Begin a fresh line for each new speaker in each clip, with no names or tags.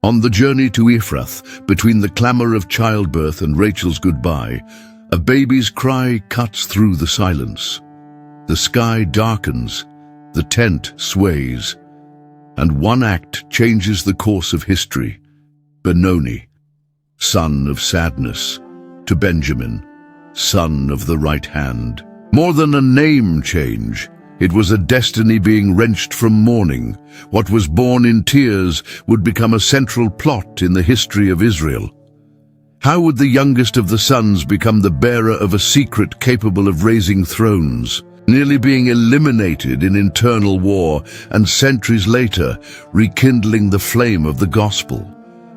On the journey to Ephrath, between the clamor of childbirth and Rachel's goodbye, a baby's cry cuts through the silence. The sky darkens, the tent sways, and one act changes the course of history. Benoni, son of sadness, to Benjamin, son of the right hand. More than a name change, it was a destiny being wrenched from mourning. What was born in tears would become a central plot in the history of Israel. How would the youngest of the sons become the bearer of a secret capable of raising thrones, nearly being eliminated in internal war, and centuries later rekindling the flame of the gospel?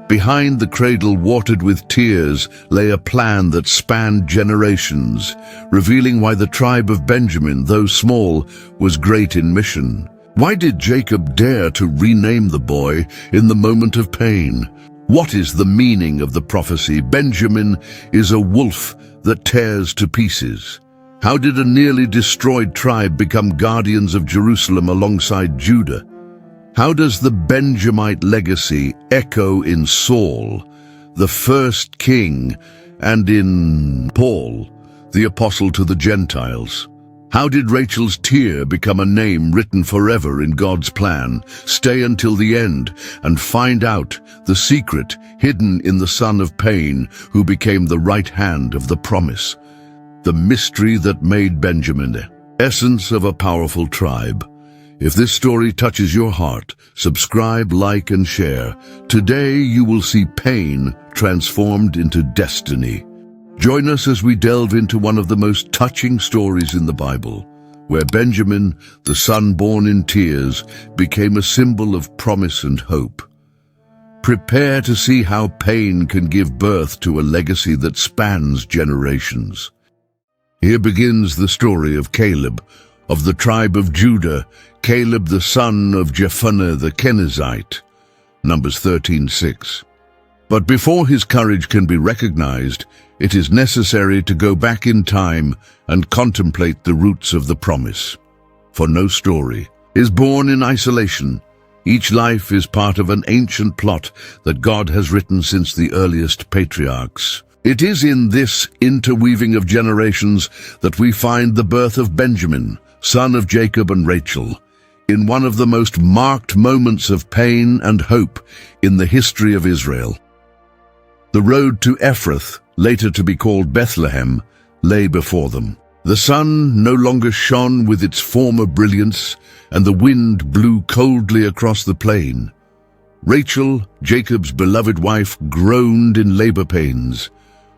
Behind the cradle watered with tears lay a plan that spanned generations, revealing why the tribe of Benjamin, though small, was great in mission. Why did Jacob dare to rename the boy in the moment of pain? What is the meaning of the prophecy, "Benjamin is a wolf that tears to pieces"? How did a nearly destroyed tribe become guardians of Jerusalem alongside Judah? How does the Benjamite legacy echo in Saul, the first king, and in Paul, the apostle to the Gentiles? How did Rachel's tear become a name written forever in God's plan? Stay until the end and find out the secret hidden in the son of pain who became the right hand of the promise. The mystery that made Benjamin, essence of a powerful tribe. If this story touches your heart, subscribe, like, and share. Today you will see pain transformed into destiny. Join us as we delve into one of the most touching stories in the Bible, where Benjamin, the son born in tears, became a symbol of promise and hope. Prepare to see how pain can give birth to a legacy that spans generations. Here begins the story of Caleb, of the tribe of Judah, Caleb the son of Jephunneh the Kenizzite. Numbers 13:6. But before his courage can be recognized, it is necessary to go back in time and contemplate the roots of the promise. For no story is born in isolation. Each life is part of an ancient plot that God has written since the earliest patriarchs. It is in this interweaving of generations that we find the birth of Benjamin, son of Jacob and Rachel, in one of the most marked moments of pain and hope in the history of Israel. The road to Ephrath, later to be called Bethlehem, lay before them. The sun no longer shone with its former brilliance, and the wind blew coldly across the plain. Rachel, Jacob's beloved wife, groaned in labor pains.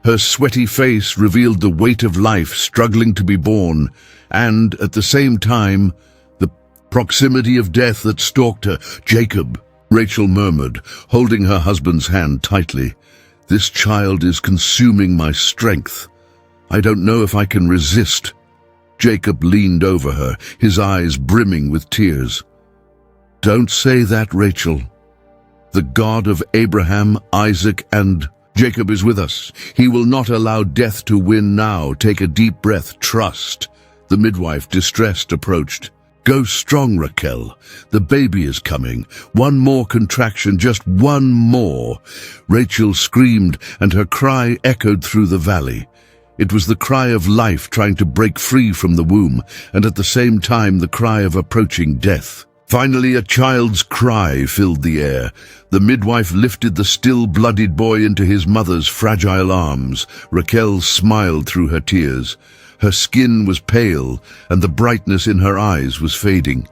Her sweaty face revealed the weight of life struggling to be born, and, at the same time, the proximity of death that stalked her. "Jacob," Rachel murmured, holding her husband's hand tightly, "this child is consuming my strength. I don't know if I can resist." Jacob leaned over her, his eyes brimming with tears. "Don't say that, Rachel. The God of Abraham, Isaac, and Jacob is with us. He will not allow death to win now. Take a deep breath. Trust." The midwife, distressed, approached. "Go strong, Raquel. The baby is coming. One more contraction, just one more." Rachel screamed, and her cry echoed through the valley. It was the cry of life trying to break free from the womb, and at the same time the cry of approaching death. Finally, a child's cry filled the air. The midwife lifted the still bloodied boy into his mother's fragile arms. Raquel smiled through her tears. Her skin was pale, and the brightness in her eyes was fading.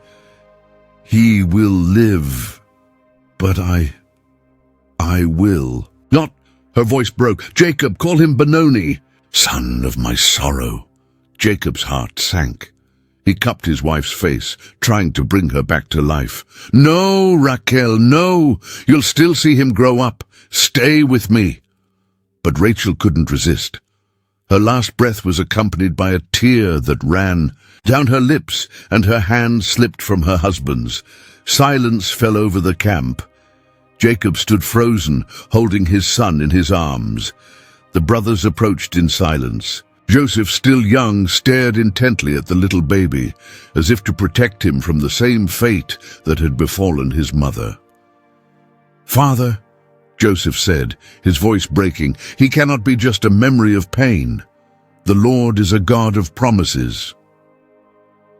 "He will live, but I will not." Her voice broke. "Jacob, call him Benoni." "Son of my sorrow." Jacob's heart sank. He cupped his wife's face, trying to bring her back to life. "No, Raquel, no. You'll still see him grow up. Stay with me." But Rachel couldn't resist. Her last breath was accompanied by a tear that ran down her lips, and her hand slipped from her husband's. Silence fell over the camp. Jacob stood frozen, holding his son in his arms. The brothers approached in silence. Joseph, still young, stared intently at the little baby, as if to protect him from the same fate that had befallen his mother. "Father," Joseph said, his voice breaking. "He cannot be just a memory of pain. The Lord is a God of promises."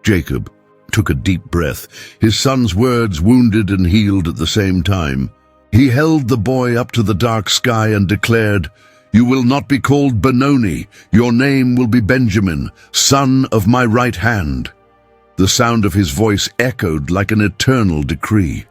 Jacob took a deep breath, his son's words wounded and healed at the same time. He held the boy up to the dark sky and declared, "You will not be called Benoni. Your name will be Benjamin, son of my right hand." The sound of his voice echoed like an eternal decree.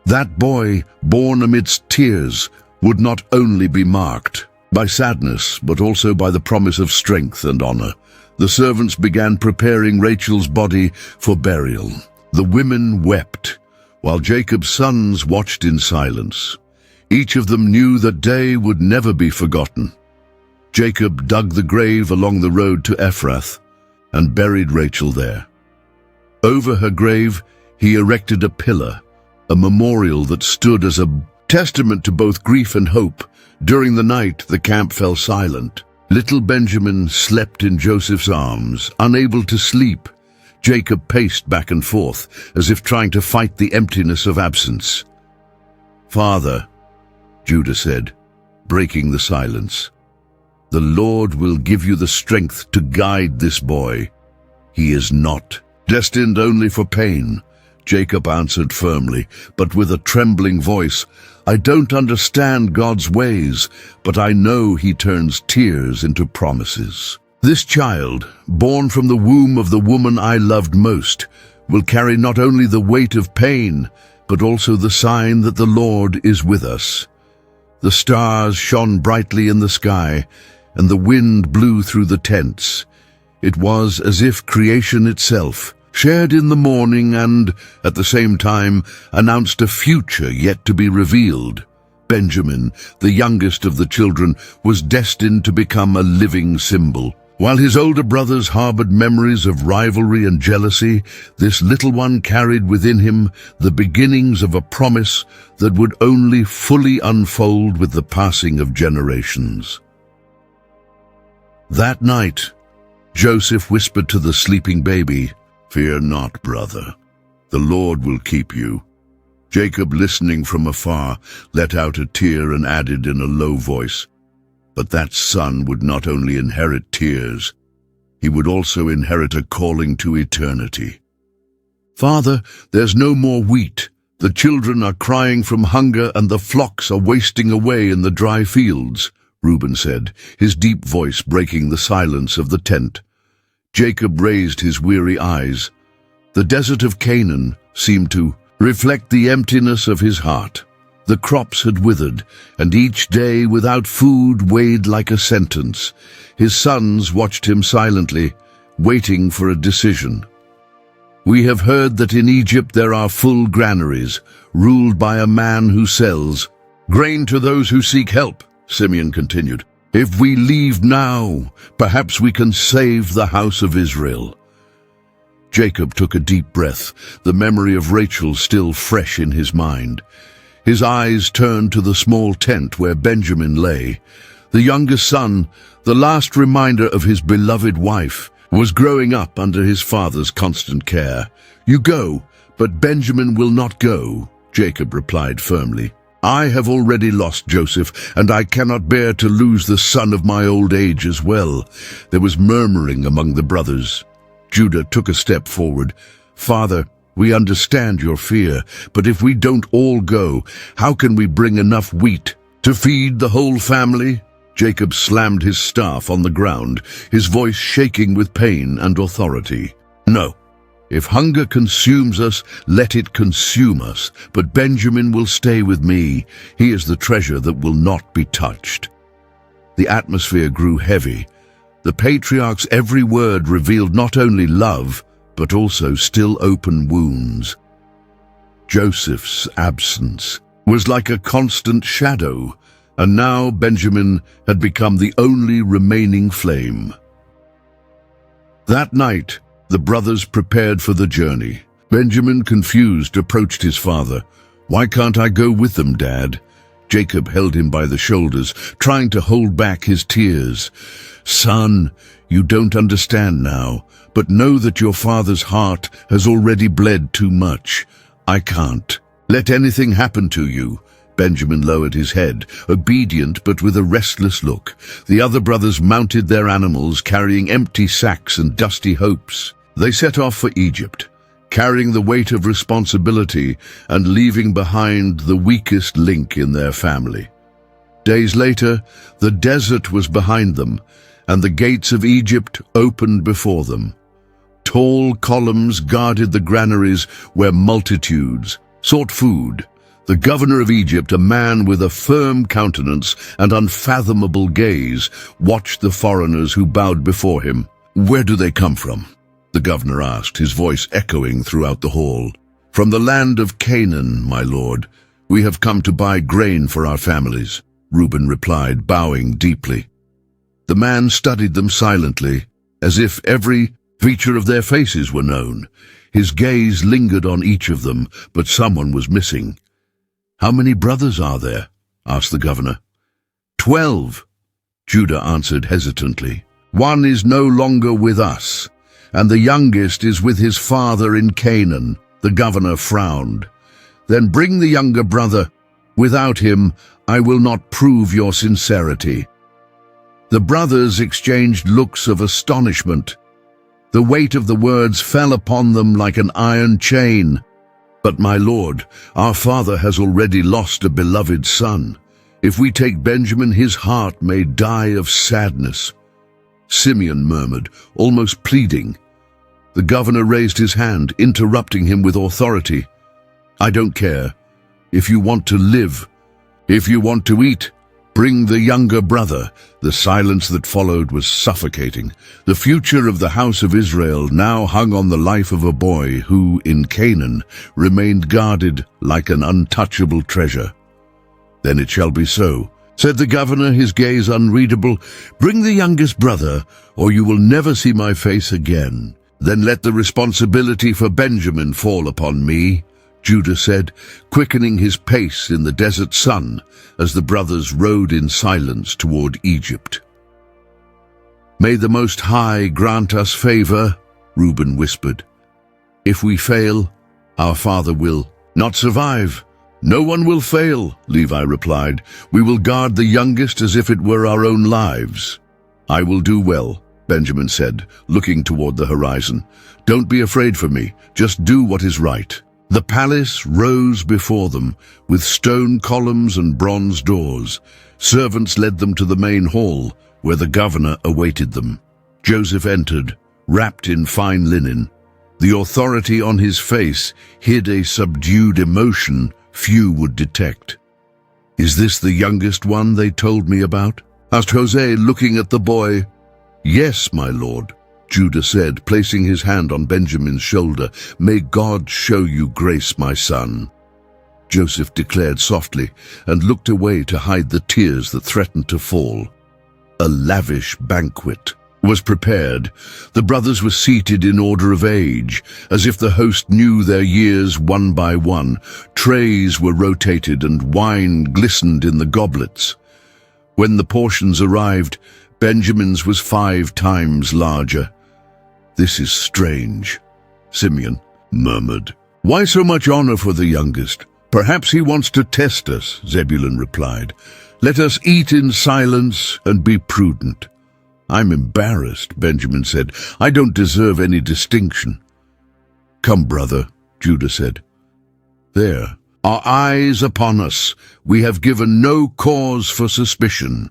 That boy, born amidst tears, would not only be marked by sadness, but also by the promise of strength and honor. The servants began preparing Rachel's body for burial. The women wept, while Jacob's sons watched in silence. Each of them knew that day would never be forgotten. Jacob dug the grave along the road to Ephrath and buried Rachel there. Over her grave, he erected a pillar, a memorial that stood as a testament to both grief and hope. During the night, the camp fell silent. Little Benjamin slept in Joseph's arms, unable to sleep. Jacob paced back and forth, as if trying to fight the emptiness of absence. "Father," Judah said, breaking the silence, "the Lord will give you the strength to guide this boy. He is not destined only for pain." Jacob answered firmly, but with a trembling voice, "I don't understand God's ways, but I know He turns tears into promises. This child, born from the womb of the woman I loved most, will carry not only the weight of pain, but also the sign that the Lord is with us." The stars shone brightly in the sky, and the wind blew through the tents. It was as if creation itself shared in the morning and, at the same time, announced a future yet to be revealed. Benjamin, the youngest of the children, was destined to become a living symbol. While his older brothers harbored memories of rivalry and jealousy, this little one carried within him the beginnings of a promise that would only fully unfold with the passing of generations. That night, Joseph whispered to the sleeping baby, "Fear not, brother. The Lord will keep you." Jacob, listening from afar, let out a tear and added in a low voice, "But that son would not only inherit tears, he would also inherit a calling to eternity." "Father, there's no more wheat. The children are crying from hunger and the flocks are wasting away in the dry fields," Reuben said, his deep voice breaking the silence of the tent. Jacob raised his weary eyes. The desert of Canaan seemed to reflect the emptiness of his heart. The crops had withered, and each day without food weighed like a sentence. His sons watched him silently, waiting for a decision. "We have heard that in Egypt there are full granaries, ruled by a man who sells grain to those who seek help," Simeon continued. "If we leave now, perhaps we can save the house of Israel." Jacob took a deep breath, the memory of Rachel still fresh in his mind. His eyes turned to the small tent where Benjamin lay. The youngest son, the last reminder of his beloved wife, was growing up under his father's constant care. "You go, but Benjamin will not go," Jacob replied firmly. "I have already lost Joseph, and I cannot bear to lose the son of my old age as well." There was murmuring among the brothers. Judah took a step forward. "Father, we understand your fear, but if we don't all go, how can we bring enough wheat to feed the whole family?" Jacob slammed his staff on the ground, his voice shaking with pain and authority. "No. If hunger consumes us, let it consume us, but Benjamin will stay with me. He is the treasure that will not be touched." The atmosphere grew heavy. The patriarch's every word revealed not only love, but also still open wounds. Joseph's absence was like a constant shadow, and now Benjamin had become the only remaining flame. That night, the brothers prepared for the journey. Benjamin, confused, approached his father. "Why can't I go with them, Dad?" Jacob held him by the shoulders, trying to hold back his tears. "Son, you don't understand now, but know that your father's heart has already bled too much. I can't let anything happen to you." Benjamin lowered his head, obedient but with a restless look. The other brothers mounted their animals, carrying empty sacks and dusty hopes. They set off for Egypt, carrying the weight of responsibility and leaving behind the weakest link in their family. Days later, the desert was behind them, and the gates of Egypt opened before them. Tall columns guarded the granaries where multitudes sought food. The governor of Egypt, a man with a firm countenance and unfathomable gaze, watched the foreigners who bowed before him. "Where do they come from?" the governor asked, his voice echoing throughout the hall. "From the land of Canaan, my lord. We have come to buy grain for our families," Reuben replied, bowing deeply. The man studied them silently, as if every feature of their faces were known. His gaze lingered on each of them, but someone was missing. "How many brothers are there?" asked the governor. 12, Judah answered hesitantly. "One is no longer with us, and the youngest is with his father in Canaan." The governor frowned. "Then bring the younger brother. Without him, I will not prove your sincerity." The brothers exchanged looks of astonishment. The weight of the words fell upon them like an iron chain. "But my lord, our father has already lost a beloved son. If we take Benjamin, his heart may die of sadness." Simeon murmured, almost pleading. The governor raised his hand, interrupting him with authority. "I don't care. If you want to live, if you want to eat, bring the younger brother." The silence that followed was suffocating. The future of the house of Israel now hung on the life of a boy who, in Canaan, remained guarded like an untouchable treasure. "Then it shall be so," said the governor, his gaze unreadable. "Bring the youngest brother, or you will never see my face again." "Then let the responsibility for Benjamin fall upon me," Judah said, quickening his pace in the desert sun as the brothers rode in silence toward Egypt. "May the Most High grant us favor," Reuben whispered. "If we fail, our father will not survive." "No one will fail," Levi replied. "We will guard the youngest as if it were our own lives." "I will do well," Benjamin said, looking toward the horizon. "Don't be afraid for me. Just do what is right." The palace rose before them, with stone columns and bronze doors. Servants led them to the main hall, where the governor awaited them. Joseph entered, wrapped in fine linen. The authority on his face hid a subdued emotion few would detect. "Is this the youngest one they told me about?" asked Hosea, looking at the boy. "Yes, my lord," Judah said, placing his hand on Benjamin's shoulder. "May God show you grace, my son." Joseph declared softly and looked away to hide the tears that threatened to fall. A lavish banquet was prepared. The brothers were seated in order of age, as if the host knew their years one by one. Trays were rotated and wine glistened in the goblets. When the portions arrived, Benjamin's was 5 times larger. "This is strange," Simeon murmured. "Why so much honor for the youngest?" "Perhaps he wants to test us," Zebulun replied. "Let us eat in silence and be prudent." "I'm embarrassed," Benjamin said. "I don't deserve any distinction." "Come, brother," Judah said. "There, our eyes upon us. We have given no cause for suspicion."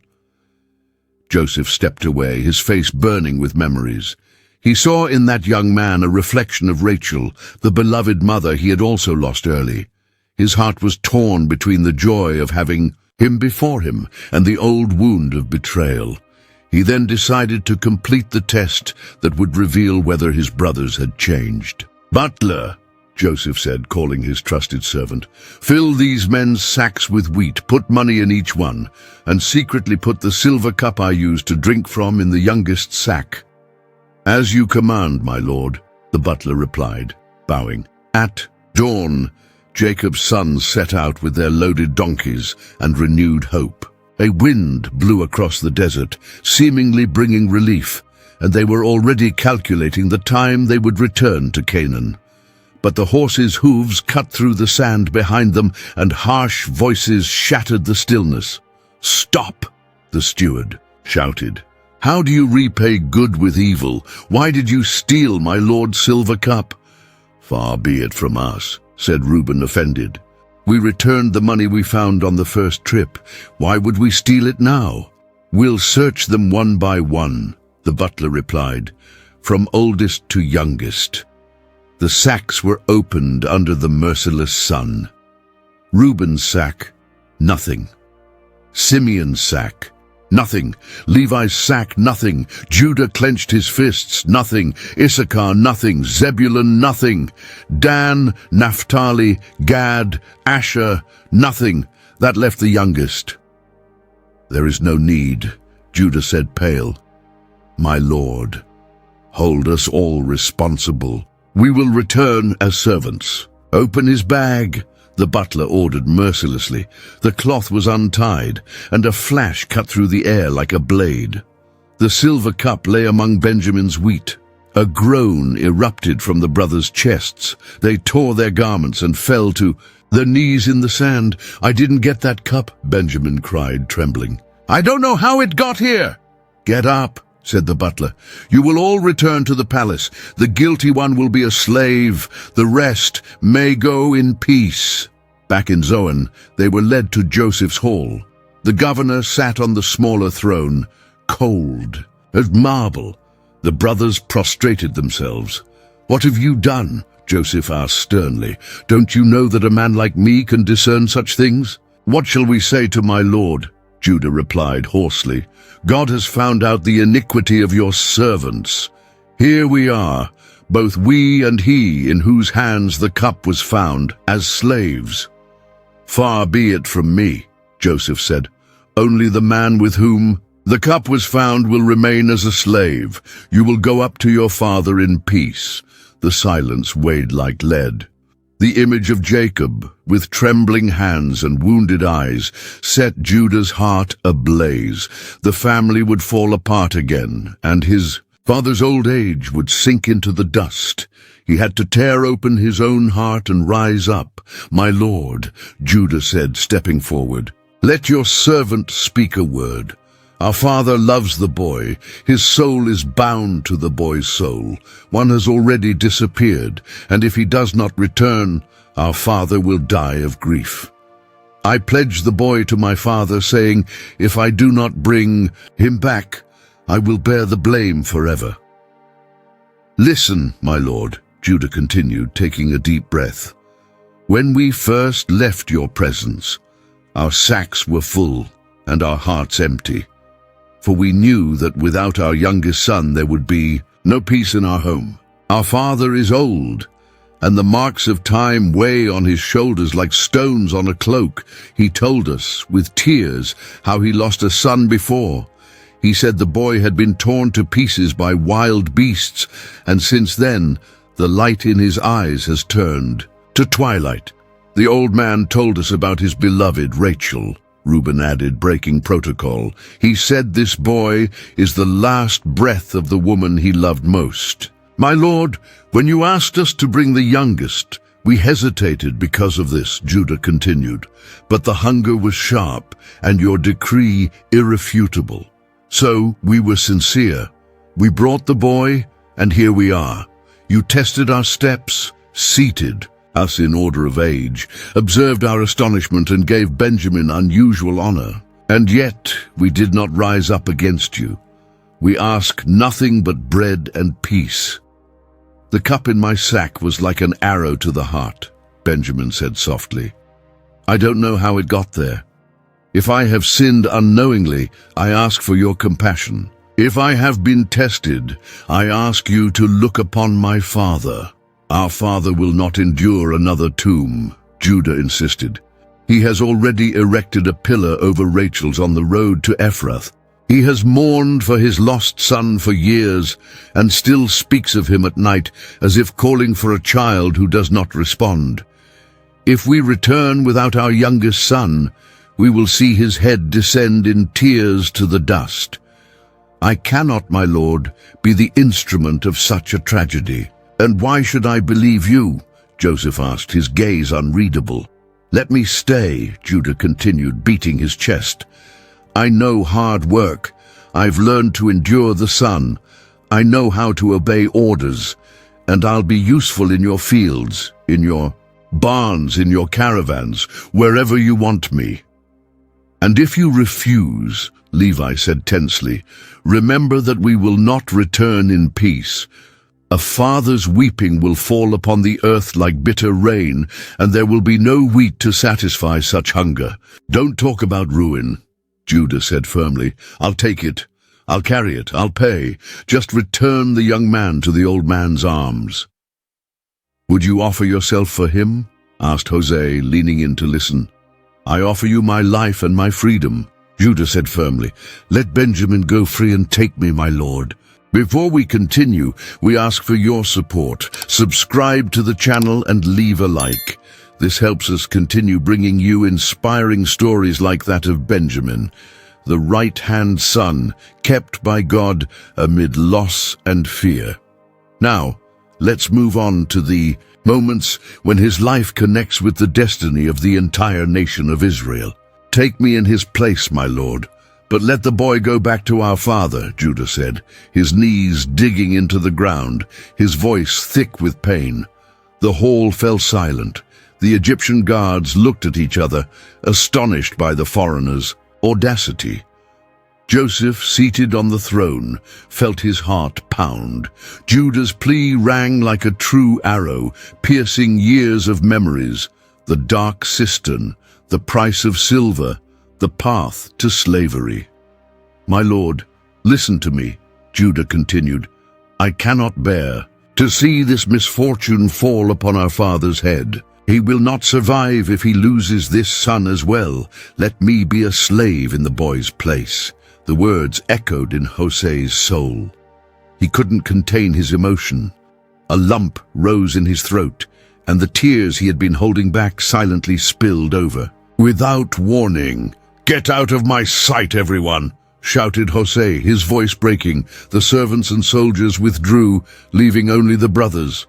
Joseph stepped away, his face burning with memories. He saw in that young man a reflection of Rachel, the beloved mother he had also lost early. His heart was torn between the joy of having him before him and the old wound of betrayal. He then decided to complete the test that would reveal whether his brothers had changed. "Butler," Joseph said, calling his trusted servant, "fill these men's sacks with wheat, put money in each one, and secretly put the silver cup I used to drink from in the youngest sack." "As you command, my lord," the butler replied, bowing. At dawn, Jacob's sons set out with their loaded donkeys and renewed hope. A wind blew across the desert, seemingly bringing relief, and they were already calculating the time they would return to Canaan. But the horses' hooves cut through the sand behind them, and harsh voices shattered the stillness. "Stop!" the steward shouted. "How do you repay good with evil? Why did you steal my lord's silver cup?" "Far be it from us," said Reuben, offended. "We returned the money we found on the first trip. Why would we steal it now?" "We'll search them one by one," the butler replied, "from oldest to youngest." The sacks were opened under the merciless sun. Reuben's sack, nothing. Simeon's sack, nothing. Levi's sack, nothing. Judah clenched his fists, nothing. Issachar, nothing. Zebulun, nothing. Dan, Naphtali, Gad, Asher, nothing. That left the youngest. "There is no need," Judah said, pale. "My lord, hold us all responsible. We will return as servants." "Open his bag," the butler ordered mercilessly. The cloth was untied, and a flash cut through the air like a blade. The silver cup lay among Benjamin's wheat. A groan erupted from the brothers' chests. They tore their garments and fell to their knees in the sand. "I didn't get that cup," Benjamin cried, trembling. "I don't know how it got here." "Get up," said the butler. "You will all return to the palace. The guilty one will be a slave. The rest may go in peace." Back in Zoan, they were led to Joseph's hall. The governor sat on the smaller throne, cold as marble. The brothers prostrated themselves. "What have you done?" Joseph asked sternly. "Don't you know that a man like me can discern such things?" "What shall we say to my lord?" Judah replied hoarsely. "God has found out the iniquity of your servants. Here we are, both we and he in whose hands the cup was found, as slaves." "Far be it from me," Joseph said. "Only the man with whom the cup was found will remain as a slave. You will go up to your father in peace." The silence weighed like lead. The image of Jacob, with trembling hands and wounded eyes, set Judah's heart ablaze. The family would fall apart again, and his father's old age would sink into the dust. He had to tear open his own heart and rise up. "My lord," Judah said, stepping forward, "let your servant speak a word. Our father loves the boy. His soul is bound to the boy's soul. One has already disappeared, and if he does not return, our father will die of grief. I pledge the boy to my father, saying, if I do not bring him back, I will bear the blame forever." "Listen, my lord," Judah continued, taking a deep breath. "When we first left your presence, our sacks were full and our hearts empty. For we knew that without our youngest son there would be no peace in our home. Our father is old, and the marks of time weigh on his shoulders like stones on a cloak. He told us, with tears, how he lost a son before. He said the boy had been torn to pieces by wild beasts, and since then the light in his eyes has turned to twilight. The old man told us about his beloved Rachel," Reuben added, breaking protocol. "He said this boy is the last breath of the woman he loved most. My lord, when you asked us to bring the youngest, we hesitated because of this," Judah continued. "But the hunger was sharp, and your decree irrefutable. So we were sincere. We brought the boy, and here we are. You tested our steps, seated us in order of age, observed our astonishment, and gave Benjamin unusual honor. And yet we did not rise up against you. We ask nothing but bread and peace." "The cup in my sack was like an arrow to the heart," Benjamin said softly. "I don't know how it got there. If I have sinned unknowingly, I ask for your compassion. If I have been tested, I ask you to look upon my father." "Our father will not endure another tomb," Judah insisted. "He has already erected a pillar over Rachel's on the road to Ephrath. He has mourned for his lost son for years, and still speaks of him at night as if calling for a child who does not respond. If we return without our youngest son, we will see his head descend in tears to the dust. I cannot, my lord, be the instrument of such a tragedy. And why should I believe you?" Joseph asked, his gaze unreadable. "Let me stay," Judah continued, beating his chest. "I know hard work. I've learned to endure the sun. I know how to obey orders, and I'll be useful in your fields, in your barns, in your caravans, wherever you want me." "And if you refuse," Levi said tensely, "remember that we will not return in peace. A father's weeping will fall upon the earth like bitter rain, and there will be no wheat to satisfy such hunger." "Don't talk about ruin," Judah said firmly. "I'll take it. I'll carry it. I'll pay. Just return the young man to the old man's arms." "Would you offer yourself for him?" asked Hosea, leaning in to listen. "I offer you my life and my freedom," Judah said firmly. "Let Benjamin go free and take me, my lord." Before we continue, we ask for your support. Subscribe to the channel and leave a like. This helps us continue bringing you inspiring stories like that of Benjamin, the right-hand son kept by God amid loss and fear. Now, let's move on to the moments when his life connects with the destiny of the entire nation of Israel. "Take me in his place, my lord. But let the boy go back to our father," Judah said, his knees digging into the ground, his voice thick with pain. The hall fell silent. The Egyptian guards looked at each other, astonished by the foreigner's audacity. Joseph, seated on the throne, felt his heart pound. Judah's plea rang like a true arrow, piercing years of memories: the dark cistern, the price of silver, the path to slavery. "My lord, listen to me," Judah continued. "I cannot bear to see this misfortune fall upon our father's head. He will not survive if he loses this son as well. Let me be a slave in the boy's place." The words echoed in Hosea's soul. He couldn't contain his emotion. A lump rose in his throat, and the tears he had been holding back silently spilled over. Without warning, "Get out of my sight, everyone!" shouted Hosea, his voice breaking. The servants and soldiers withdrew, leaving only the brothers.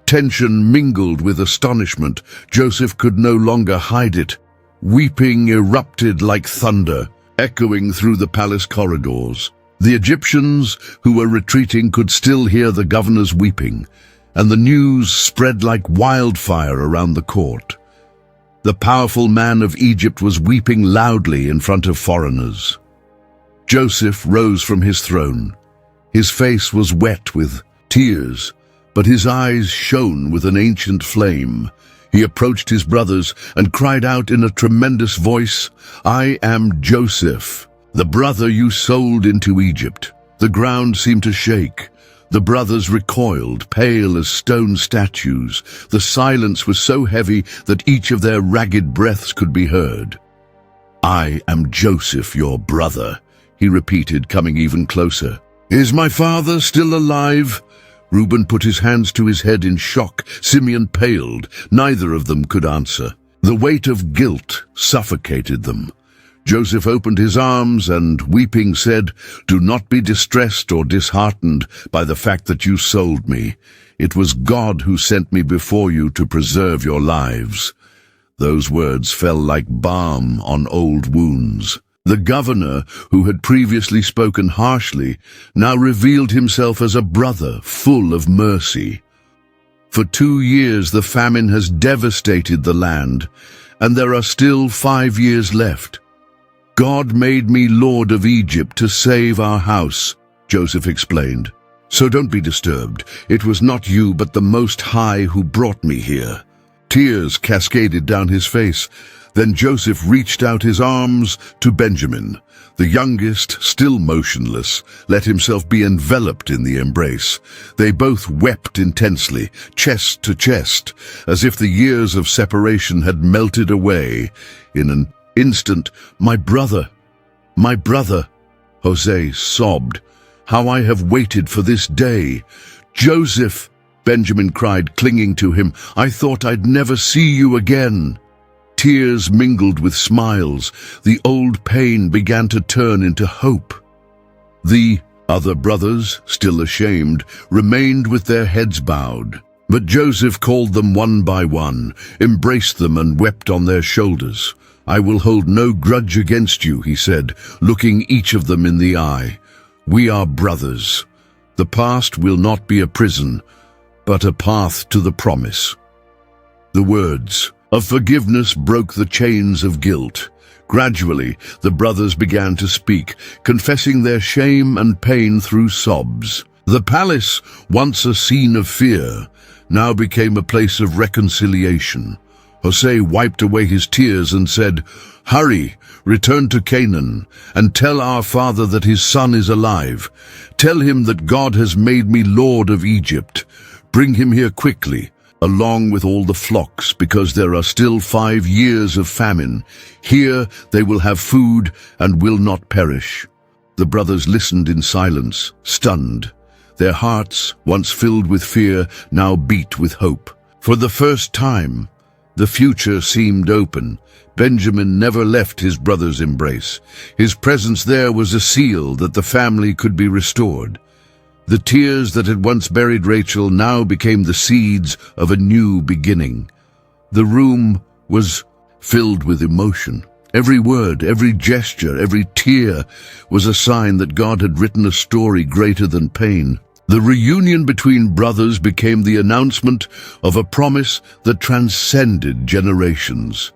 Tension mingled with astonishment. Joseph could no longer hide it. Weeping erupted like thunder, echoing through the palace corridors. The Egyptians who were retreating could still hear the governor's weeping, and the news spread like wildfire around the court. The powerful man of Egypt was weeping loudly in front of foreigners. Joseph rose from his throne. His face was wet with tears, but his eyes shone with an ancient flame. He approached his brothers and cried out in a tremendous voice, "I am Joseph, the brother you sold into Egypt." The ground seemed to shake. The brothers recoiled, pale as stone statues. The silence was so heavy that each of their ragged breaths could be heard. "I am Joseph, your brother," he repeated, coming even closer. "Is my father still alive?" Reuben put his hands to his head in shock. Simeon paled. Neither of them could answer. The weight of guilt suffocated them. Joseph opened his arms and, weeping, said, "Do not be distressed or disheartened by the fact that you sold me. It was God who sent me before you to preserve your lives." Those words fell like balm on old wounds. The governor, who had previously spoken harshly, now revealed himself as a brother full of mercy. "For 2 years the famine has devastated the land, and there are still 5 years left. God made me lord of Egypt to save our house," Joseph explained. "So don't be disturbed. It was not you but the Most High who brought me here." Tears cascaded down his face. Then Joseph reached out his arms to Benjamin. The youngest, still motionless, let himself be enveloped in the embrace. They both wept intensely, chest to chest, as if the years of separation had melted away. In an instant, my brother," Hosea sobbed. "How I have waited for this day." "Joseph," Benjamin cried, clinging to him, "I thought I'd never see you again." Tears mingled with smiles. The old pain began to turn into hope. The other brothers, still ashamed, remained with their heads bowed. But Joseph called them one by one, embraced them and wept on their shoulders. "I will hold no grudge against you," he said, looking each of them in the eye. "We are brothers. The past will not be a prison, but a path to the promise." The words of forgiveness broke the chains of guilt. Gradually, the brothers began to speak, confessing their shame and pain through sobs. The palace, once a scene of fear, now became a place of reconciliation. Hosea wiped away his tears and said, "Hurry, return to Canaan, and tell our father that his son is alive. Tell him that God has made me lord of Egypt. Bring him here quickly, along with all the flocks, because there are still 5 years of famine. Here they will have food and will not perish." The brothers listened in silence, stunned. Their hearts, once filled with fear, now beat with hope. For the first time, the future seemed open. Benjamin never left his brother's embrace. His presence there was a seal that the family could be restored. The tears that had once buried Rachel now became the seeds of a new beginning. The room was filled with emotion. Every word, every gesture, every tear was a sign that God had written a story greater than pain. The reunion between brothers became the announcement of a promise that transcended generations.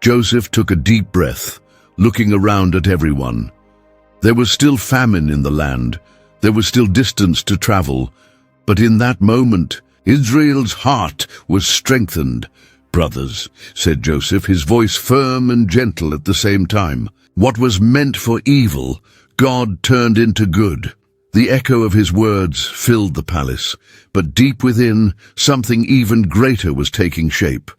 Joseph took a deep breath, looking around at everyone. There was still famine in the land. There was still distance to travel. But in that moment, Israel's heart was strengthened. "Brothers," said Joseph, his voice firm and gentle at the same time, "what was meant for evil, God turned into good." The echo of his words filled the palace, but deep within, something even greater was taking shape.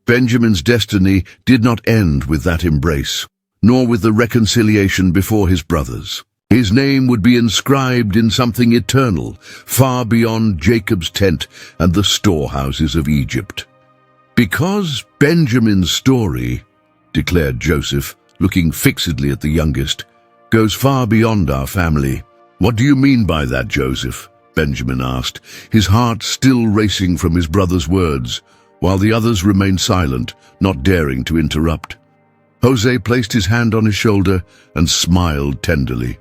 Benjamin's destiny did not end with that embrace, nor with the reconciliation before his brothers. His name would be inscribed in something eternal, far beyond Jacob's tent and the storehouses of Egypt. "Because Benjamin's story," declared Joseph, looking fixedly at the youngest, "goes far beyond our family." "What do you mean by that, Joseph?" Benjamin asked, his heart still racing from his brother's words, while the others remained silent, not daring to interrupt. Hosea placed his hand on his shoulder and smiled tenderly.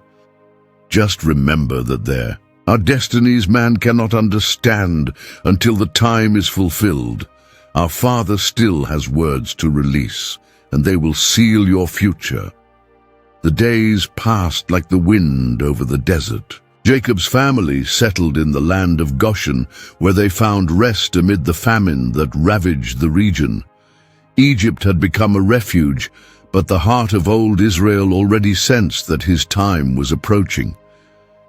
"Just remember that our destinies man cannot understand until the time is fulfilled. Our Father still has words to release, and they will seal your future." The days passed like the wind over the desert. Jacob's family settled in the land of Goshen, where they found rest amid the famine that ravaged the region. Egypt had become a refuge, but the heart of old Israel already sensed that his time was approaching.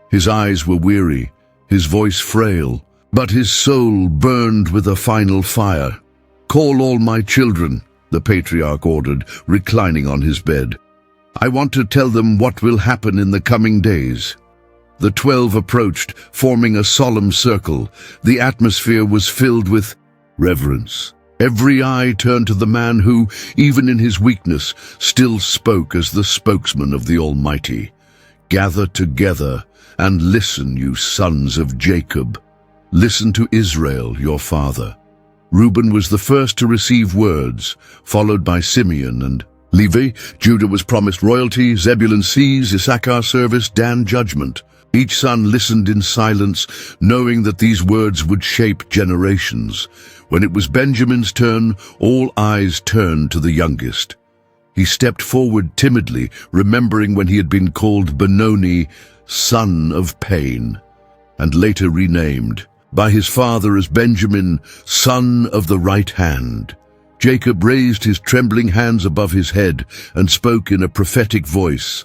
His eyes were weary, his voice frail, but his soul burned with a final fire. "Call all my children," the patriarch ordered, reclining on his bed. "I want to tell them what will happen in the coming days." The 12 approached, forming a solemn circle. The atmosphere was filled with reverence. Every eye turned to the man who, even in his weakness, still spoke as the spokesman of the Almighty. "Gather together and listen, you sons of Jacob. Listen to Israel, your father." Reuben was the first to receive words, followed by Simeon and Levi. Judah was promised royalty, Zebulun seas, Issachar service, Dan judgment. Each son listened in silence, knowing that these words would shape generations. When it was Benjamin's turn, all eyes turned to the youngest. He stepped forward timidly, remembering when he had been called Benoni, son of pain, and later renamed by his father as Benjamin, son of the right hand. Jacob raised his trembling hands above his head and spoke in a prophetic voice.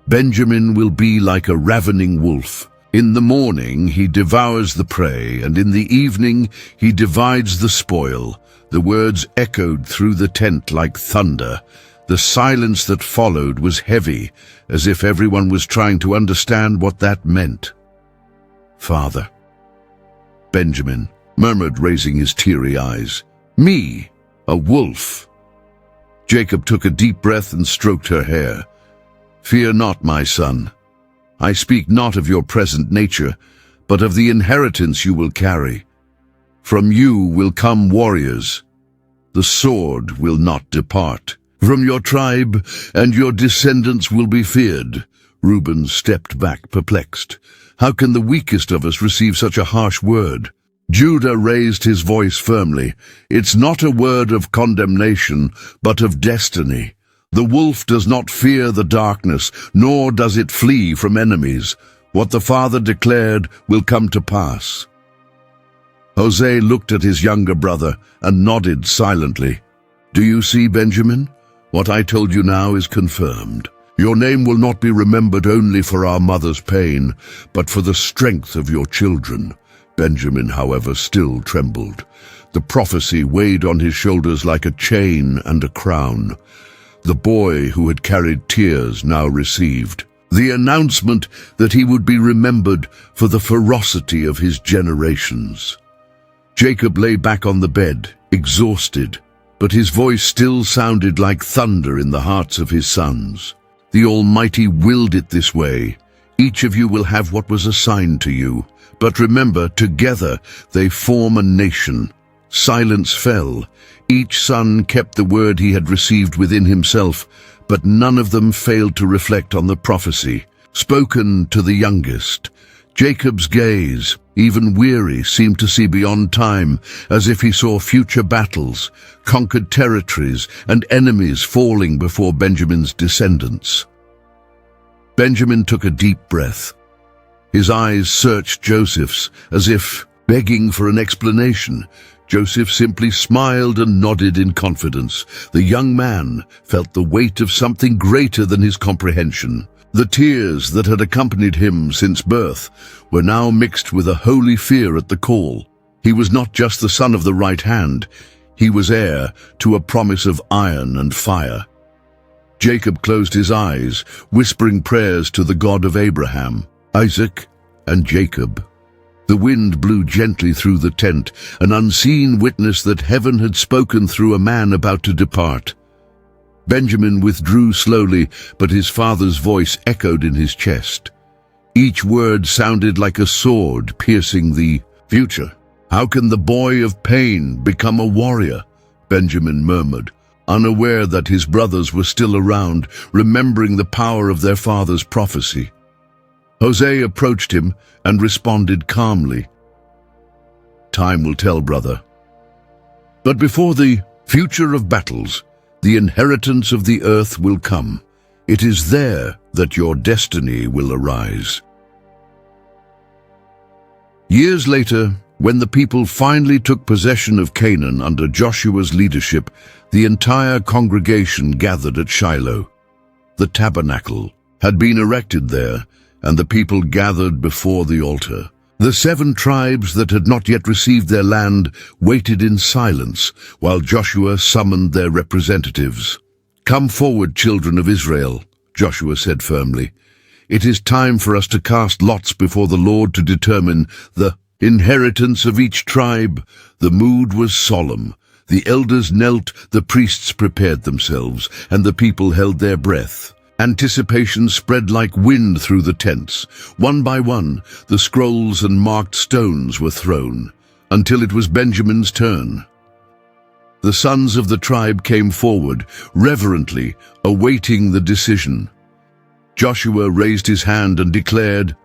"Benjamin will be like a ravening wolf. In the morning he devours the prey, and in the evening he divides the spoil." The words echoed through the tent like thunder. The silence that followed was heavy, as if everyone was trying to understand what that meant. "Father," Benjamin murmured, raising his teary eyes. "Me, a wolf." Jacob took a deep breath and stroked her hair. "Fear not, my son. I speak not of your present nature, but of the inheritance you will carry. From you will come warriors. The sword will not depart from your tribe, and your descendants will be feared." Reuben stepped back, perplexed. How can the weakest of us receive such a harsh word? Judah raised his voice firmly. "It's not a word of condemnation, but of destiny. The wolf does not fear the darkness, nor does it flee from enemies. What the Father declared will come to pass." Hosea looked at his younger brother and nodded silently. "Do you see, Benjamin? What I told you now is confirmed. Your name will not be remembered only for our mother's pain, but for the strength of your children." Benjamin, however, still trembled. The prophecy weighed on his shoulders like a chain and a crown. The boy who had carried tears now received the announcement that he would be remembered for the ferocity of his generations. Jacob lay back on the bed, exhausted, but his voice still sounded like thunder in the hearts of his sons. "The Almighty willed it this way. Each of you will have what was assigned to you. But remember, together they form a nation." Silence fell. Each son kept the word he had received within himself, but none of them failed to reflect on the prophecy, spoken to the youngest. Jacob's gaze, even weary, seemed to see beyond time, as if he saw future battles, conquered territories, and enemies falling before Benjamin's descendants. Benjamin took a deep breath. His eyes searched Joseph's, as if begging for an explanation. Joseph simply smiled and nodded in confidence. The young man felt the weight of something greater than his comprehension. The tears that had accompanied him since birth were now mixed with a holy fear at the call. He was not just the son of the right hand, he was heir to a promise of iron and fire. Jacob closed his eyes, whispering prayers to the God of Abraham, Isaac, and Jacob. The wind blew gently through the tent, an unseen witness that heaven had spoken through a man about to depart. Benjamin withdrew slowly, but his father's voice echoed in his chest. Each word sounded like a sword piercing the future. "How can the boy of pain become a warrior?" Benjamin murmured, unaware that his brothers were still around, remembering the power of their father's prophecy. Hosea approached him and responded calmly. "Time will tell, brother. But before the future of battles, the inheritance of the earth will come. It is there that your destiny will arise." Years later, when the people finally took possession of Canaan under Joshua's leadership, the entire congregation gathered at Shiloh. The tabernacle had been erected there, and the people gathered before the altar. The 7 tribes that had not yet received their land waited in silence while Joshua summoned their representatives. "Come forward, children of Israel," Joshua said firmly. "It is time for us to cast lots before the Lord to determine the inheritance of each tribe." The mood was solemn. The elders knelt, the priests prepared themselves, and the people held their breath. Anticipation spread like wind through the tents. One by one, the scrolls and marked stones were thrown, until it was Benjamin's turn. The sons of the tribe came forward, reverently, awaiting the decision. Joshua raised his hand and declared,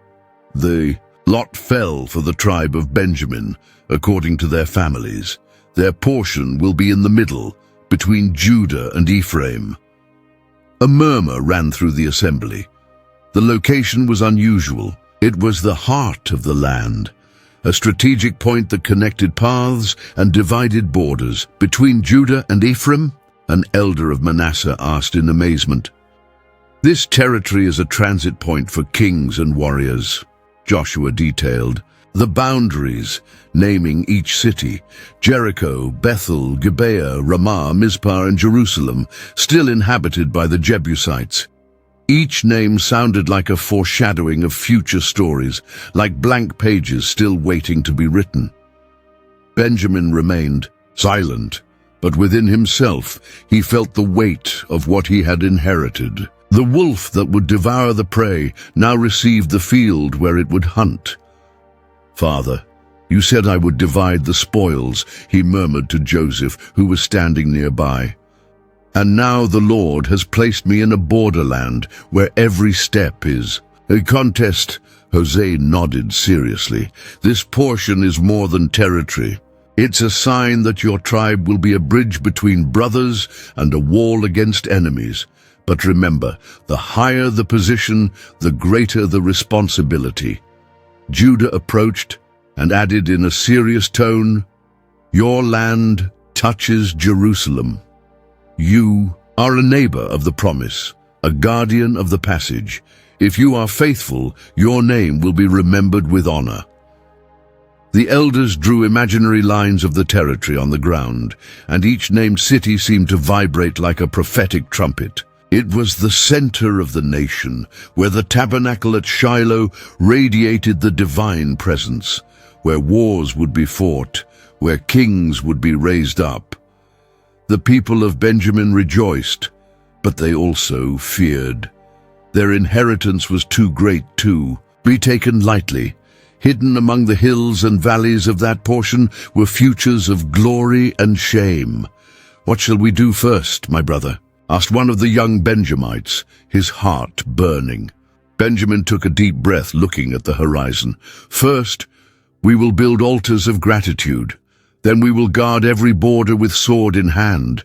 "The lot fell for the tribe of Benjamin, according to their families. Their portion will be in the middle, between Judah and Ephraim." A murmur ran through the assembly. The location was unusual. It was the heart of the land, a strategic point that connected paths and divided borders. "Between Judah and Ephraim?" an elder of Manasseh asked in amazement. "This territory is a transit point for kings and warriors," Joshua detailed. The boundaries, naming each city, Jericho, Bethel, Gibeah, Ramah, Mizpah, and Jerusalem, still inhabited by the Jebusites. Each name sounded like a foreshadowing of future stories, like blank pages still waiting to be written. Benjamin remained silent, but within himself he felt the weight of what he had inherited. The wolf that would devour the prey now received the field where it would hunt. "Father, You said I would divide the spoils, he murmured to Joseph, who was standing nearby. And now the Lord has placed me in a borderland where every step is a contest. Hosea nodded seriously. This portion is more than territory. It's a sign that your tribe will be a bridge between brothers and a wall against enemies. But remember, the higher the position, the greater the responsibility. Judah approached and added in a serious tone, "Your land touches Jerusalem. You are a neighbor of the promise, a guardian of the passage. If you are faithful, your name will be remembered with honor." The elders drew imaginary lines of the territory on the ground, and each named city seemed to vibrate like a prophetic trumpet. It was the center of the nation, where the tabernacle at Shiloh radiated the divine presence, where wars would be fought, where kings would be raised up. The people of Benjamin rejoiced, but they also feared. Their inheritance was too great to be taken lightly. Hidden among the hills and valleys of that portion were futures of glory and shame. "What shall we do first, my brother?" asked one of the young Benjamites, his heart burning. Benjamin took a deep breath, looking at the horizon. "First, we will build altars of gratitude. Then we will guard every border with sword in hand.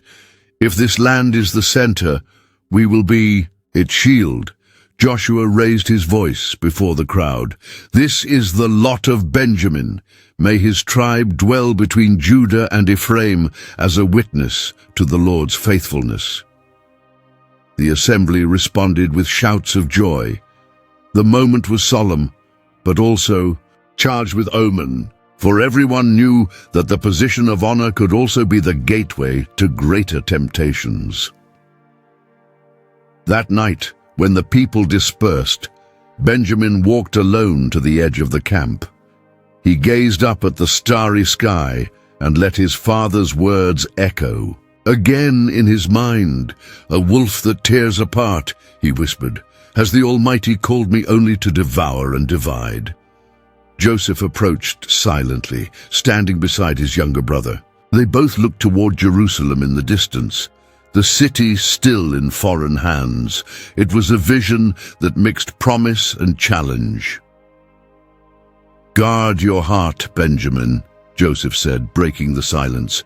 If this land is the center, we will be its shield." Joshua raised his voice before the crowd. "This is the lot of Benjamin. May his tribe dwell between Judah and Ephraim as a witness to the Lord's faithfulness." The assembly responded with shouts of joy. The moment was solemn, but also charged with omen, for everyone knew that the position of honor could also be the gateway to greater temptations. That night, when the people dispersed, Benjamin walked alone to the edge of the camp. He gazed up at the starry sky and let his father's words echo. Again in his mind, "A wolf that tears apart," he whispered. "Has the Almighty called me only to devour and divide?" Joseph approached silently, standing beside his younger brother. They both looked toward Jerusalem in the distance, the city still in foreign hands. It was a vision that mixed promise and challenge. "Guard your heart, Benjamin," Joseph said, breaking the silence.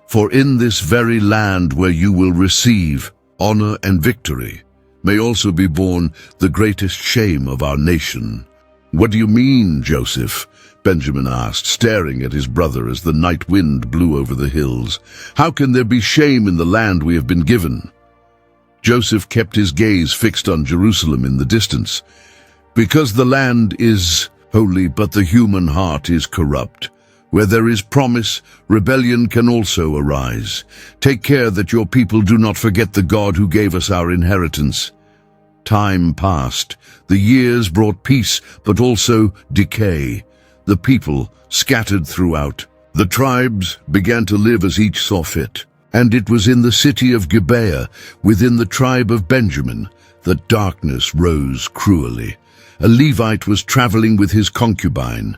"For in this very land where you will receive honor and victory may also be born the greatest shame of our nation." "What do you mean, Joseph?" Benjamin asked, staring at his brother as the night wind blew over the hills. "How can there be shame in the land we have been given?" Joseph kept his gaze fixed on Jerusalem in the distance. "Because the land is holy, but the human heart is corrupt. Where there is promise, rebellion can also arise. Take care that your people do not forget the God who gave us our inheritance." Time passed. The years brought peace, but also decay. The people scattered throughout. The tribes began to live as each saw fit. And it was in the city of Gibeah, within the tribe of Benjamin, that darkness rose cruelly. A Levite was traveling with his concubine.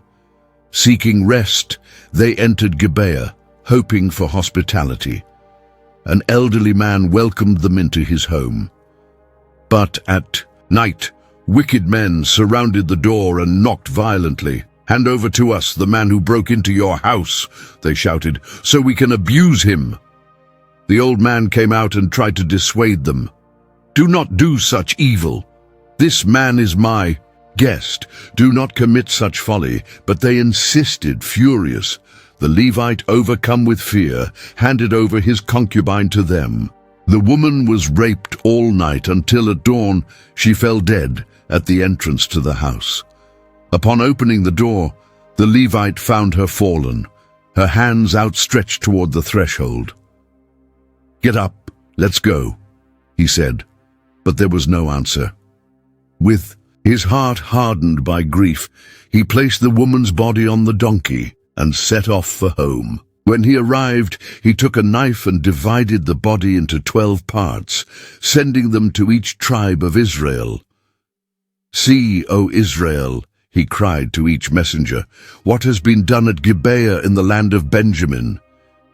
Seeking rest, they entered Gibeah, hoping for hospitality. An elderly man welcomed them into his home. But at night, wicked men surrounded the door and knocked violently. "Hand over to us the man who broke into your house," they shouted, "so we can abuse him." The old man came out and tried to dissuade them. "Do not do such evil. This man is my guest. Do not commit such folly." But they insisted, furious. The Levite, overcome with fear, handed over his concubine to them. The woman was raped all night until at dawn she fell dead at the entrance to the house. Upon opening the door, the Levite found her fallen, her hands outstretched toward the threshold. "Get up, let's go," he said, but there was no answer. With his heart hardened by grief, he placed the woman's body on the donkey and set off for home. When he arrived, he took a knife and divided the body into 12 parts, sending them to each tribe of Israel. "See, O Israel, He cried to each messenger, "What has been done at Gibeah in the land of Benjamin?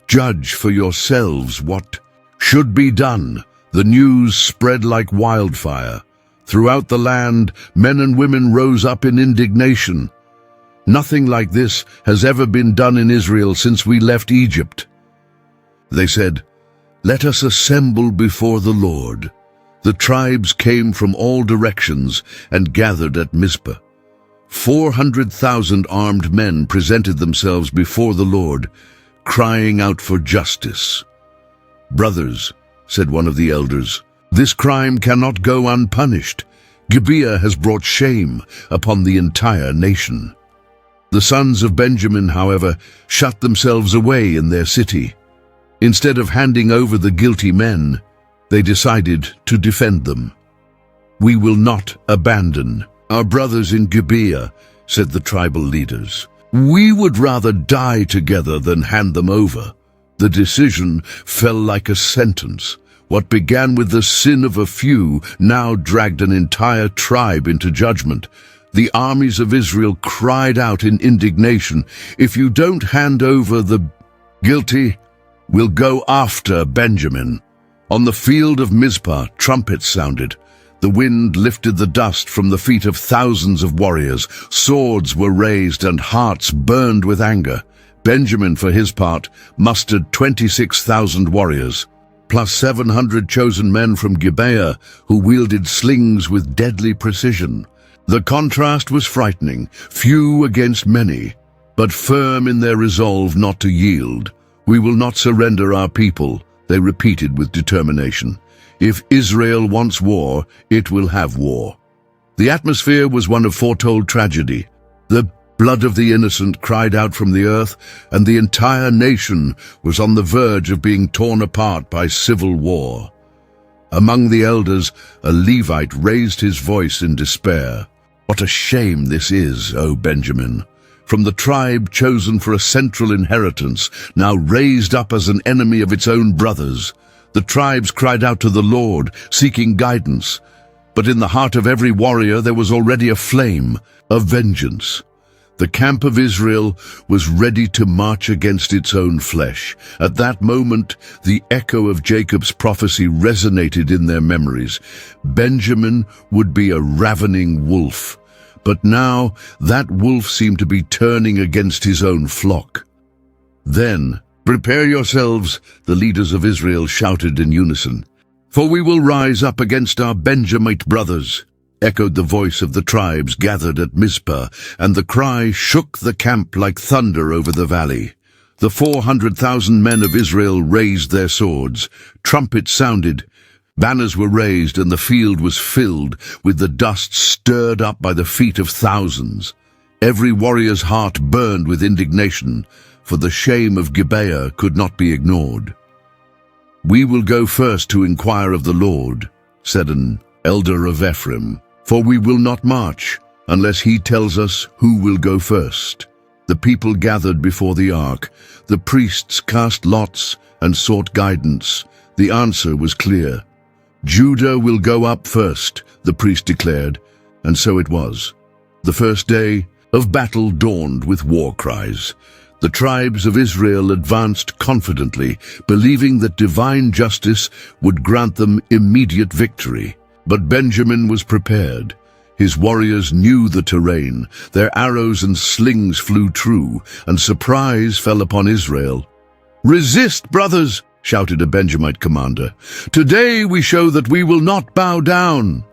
Judge for yourselves what should be done." The news spread like wildfire. Throughout the land, men and women rose up in indignation. "Nothing like this has ever been done in Israel since we left Egypt." They said, "Let us assemble before the Lord." The tribes came from all directions and gathered at Mizpah. 400,000 armed men presented themselves before the Lord, crying out for justice. "Brothers," said one of the elders, "this crime cannot go unpunished. Gibeah has brought shame upon the entire nation." The sons of Benjamin, however, shut themselves away in their city. Instead of handing over the guilty men, they decided to defend them. "We will not abandon our brothers in Gibeah," said the tribal leaders. "We would rather die together than hand them over." The decision fell like a sentence. What began with the sin of a few now dragged an entire tribe into judgment. The armies of Israel cried out in indignation, "If you don't hand over the guilty, we'll go after Benjamin." On the field of Mizpah, trumpets sounded. The wind lifted the dust from the feet of thousands of warriors. Swords were raised and hearts burned with anger. Benjamin, for his part, mustered 26,000 warriors, plus 700 chosen men from Gibeah who wielded slings with deadly precision. The contrast was frightening, few against many, but firm in their resolve not to yield. "We will not surrender our people," they repeated with determination. "If Israel wants war, it will have war." The atmosphere was one of foretold tragedy. The blood of the innocent cried out from the earth, and the entire nation was on the verge of being torn apart by civil war. Among the elders, a Levite raised his voice in despair. "What a shame this is, O Benjamin! From the tribe chosen for a central inheritance, now raised up as an enemy of its own brothers." The tribes cried out to the Lord, seeking guidance. But in the heart of every warrior there was already a flame of vengeance. The camp of Israel was ready to march against its own flesh. At that moment, the echo of Jacob's prophecy resonated in their memories. Benjamin would be a ravening wolf. But now that wolf seemed to be turning against his own flock. Then, "Prepare yourselves," the leaders of Israel shouted in unison. "For we will rise up against our Benjamite brothers," echoed the voice of the tribes gathered at Mizpah, and the cry shook the camp like thunder over the valley. The 400,000 men of Israel raised their swords. Trumpets sounded. Banners were raised, and the field was filled with the dust stirred up by the feet of thousands. Every warrior's heart burned with indignation, for the shame of Gibeah could not be ignored. "We will go first to inquire of the Lord," said an elder of Ephraim, "for we will not march unless he tells us who will go first." The people gathered before the ark. The priests cast lots and sought guidance. The answer was clear. "Judah will go up first," the priest declared, and so it was. The first day of battle dawned with war cries. The tribes of Israel advanced confidently, believing that divine justice would grant them immediate victory. But Benjamin was prepared. His warriors knew the terrain. Their arrows and slings flew true, and surprise fell upon Israel. "Resist, brothers!" shouted a Benjamite commander. "Today we show that we will not bow down."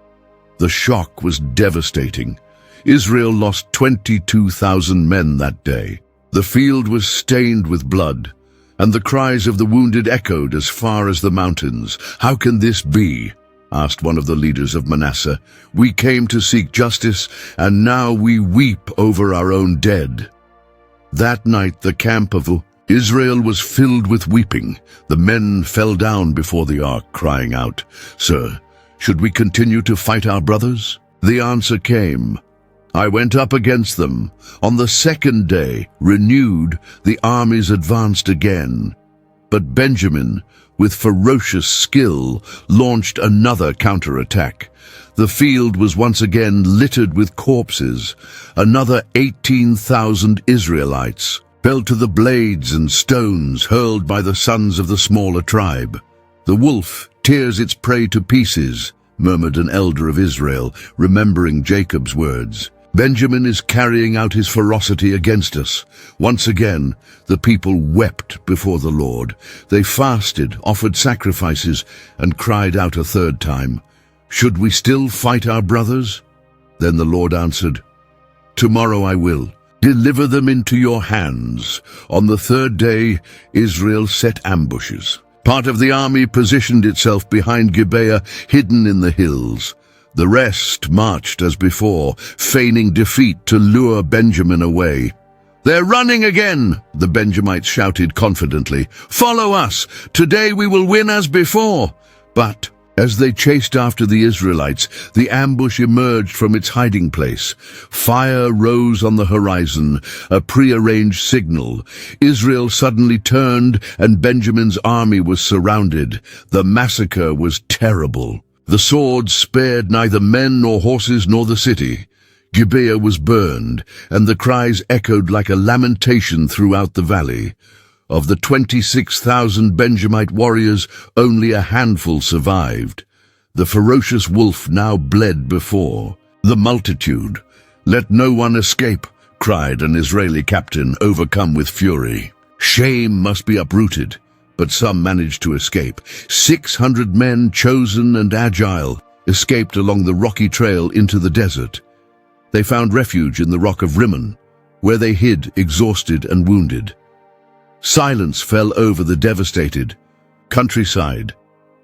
The shock was devastating. Israel lost 22,000 men that day. The field was stained with blood, and the cries of the wounded echoed as far as the mountains. "How can this be?" asked one of the leaders of Manasseh. "We came to seek justice, and now we weep over our own dead." That night the camp of Israel was filled with weeping. The men fell down before the ark, crying out, "Sir, should we continue to fight our brothers?" The answer came, "I went up against them. On the second day, renewed, the armies advanced again. But Benjamin, with ferocious skill, launched another counterattack. The field was once again littered with corpses. Another 18,000 Israelites fell to the blades and stones hurled by the sons of the smaller tribe. "The wolf tears its prey to pieces," murmured an elder of Israel, remembering Jacob's words. "Benjamin is carrying out his ferocity against us." Once again, the people wept before the Lord. They fasted, offered sacrifices, and cried out a third time, "Should we still fight our brothers?" Then the Lord answered, "Tomorrow I will deliver them into your hands." On the third day, Israel set ambushes. Part of the army positioned itself behind Gibeah, hidden in the hills. The rest marched as before, feigning defeat to lure Benjamin away. "They're running again," the Benjamites shouted confidently. "Follow us. Today we will win as before." But as they chased after the Israelites, the ambush emerged from its hiding place. Fire rose on the horizon, a prearranged signal. Israel suddenly turned, and Benjamin's army was surrounded. The massacre was terrible. The sword spared neither men nor horses nor the city. Gibeah was burned, and the cries echoed like a lamentation throughout the valley. Of the 26,000 Benjamite warriors, only a handful survived. The ferocious wolf now bled before the multitude. "Let no one escape," cried an Israeli captain, overcome with fury. "Shame must be uprooted." But some managed to escape. 600 men, chosen and agile, escaped along the rocky trail into the desert. They found refuge in the rock of Rimmon, where they hid, exhausted and wounded. Silence fell over the devastated countryside.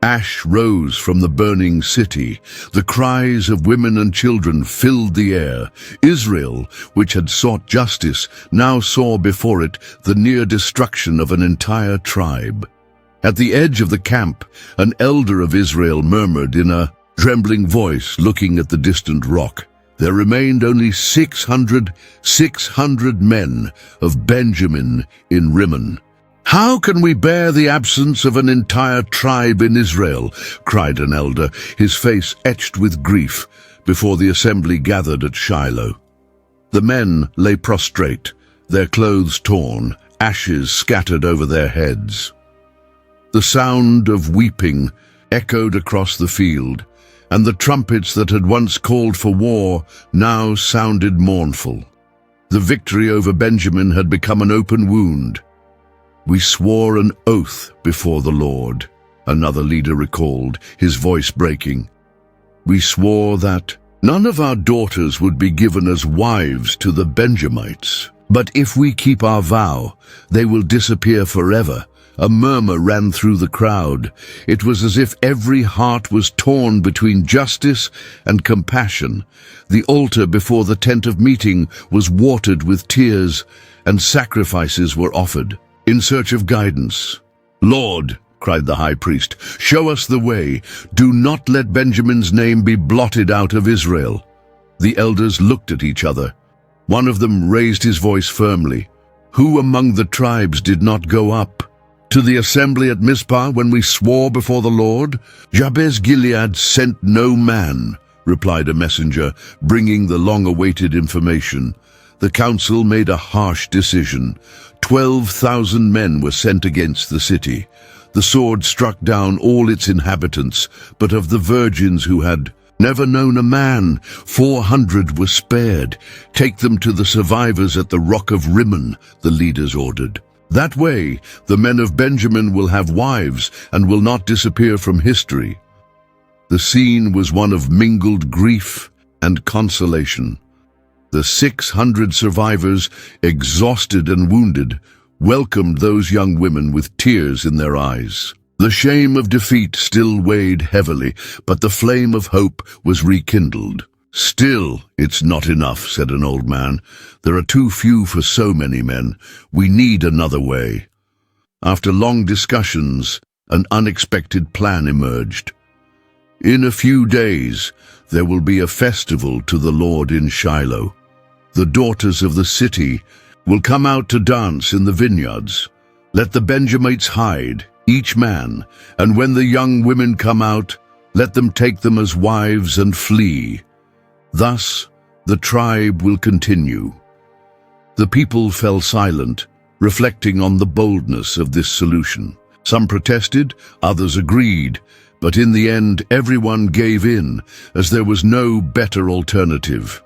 Ash rose from the burning city. The cries of women and children filled the air. Israel, which had sought justice, now saw before it the near destruction of an entire tribe. At the edge of the camp, an elder of Israel murmured in a trembling voice, looking at the distant rock, "There remained only 600 men of Benjamin in Rimmon." "How can we bear the absence of an entire tribe in Israel?" cried an elder, his face etched with grief, before the assembly gathered at Shiloh. The men lay prostrate, their clothes torn, ashes scattered over their heads. The sound of weeping echoed across the field, and the trumpets that had once called for war now sounded mournful. The victory over Benjamin had become an open wound. "We swore an oath before the Lord," another leader recalled, his voice breaking. "We swore that none of our daughters would be given as wives to the Benjamites. But if we keep our vow, they will disappear forever." A murmur ran through the crowd. It was as if every heart was torn between justice and compassion. The altar before the tent of meeting was watered with tears, and sacrifices were offered in search of guidance. "Lord," cried the high priest, "show us the way. Do not let Benjamin's name be blotted out of Israel." The elders looked at each other. One of them raised his voice firmly. "Who among the tribes did not go up to the assembly at Mizpah when we swore before the Lord?" "Jabez-Gilead sent no man," replied a messenger, bringing the long-awaited information. The council made a harsh decision. 12,000 men were sent against the city. The sword struck down all its inhabitants, but of the virgins who had never known a man, 400 were spared. "Take them to the survivors at the rock of Rimmon," the leaders ordered. "That way, the men of Benjamin will have wives and will not disappear from history." The scene was one of mingled grief and consolation. The 600 survivors, exhausted and wounded, welcomed those young women with tears in their eyes. The shame of defeat still weighed heavily, but the flame of hope was rekindled. "Still, it's not enough," said an old man. "There are too few for so many men. We need another way." After long discussions, an unexpected plan emerged. "In a few days, there will be a festival to the Lord in Shiloh. The daughters of the city will come out to dance in the vineyards. Let the Benjamites hide, each man, and when the young women come out, let them take them as wives and flee. Thus the tribe will continue." The people fell silent, reflecting on the boldness of this solution. Some protested, others agreed, but in the end everyone gave in, as there was no better alternative.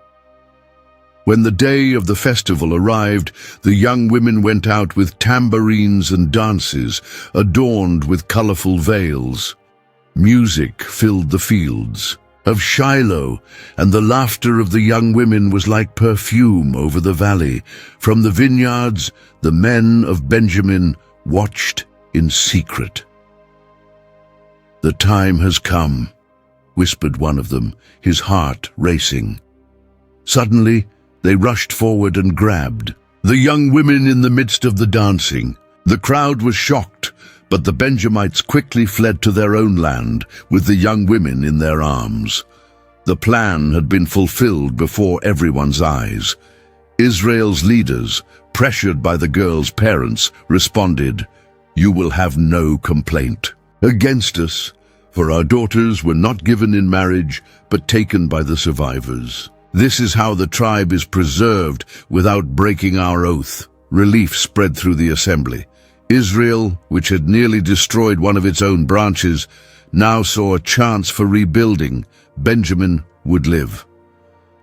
When the day of the festival arrived, the young women went out with tambourines and dances, adorned with colorful veils. Music filled the fields of Shiloh, and the laughter of the young women was like perfume over the valley. From the vineyards, the men of Benjamin watched in secret. "The time has come," whispered one of them, his heart racing. Suddenly, they rushed forward and grabbed the young women in the midst of the dancing. The crowd was shocked, but the Benjamites quickly fled to their own land with the young women in their arms. The plan had been fulfilled before everyone's eyes. Israel's leaders, pressured by the girls' parents, responded, "You will have no complaint against us, for our daughters were not given in marriage, but taken by the survivors. This is how the tribe is preserved without breaking our oath." Relief spread through the assembly. Israel, which had nearly destroyed one of its own branches, now saw a chance for rebuilding. Benjamin would live.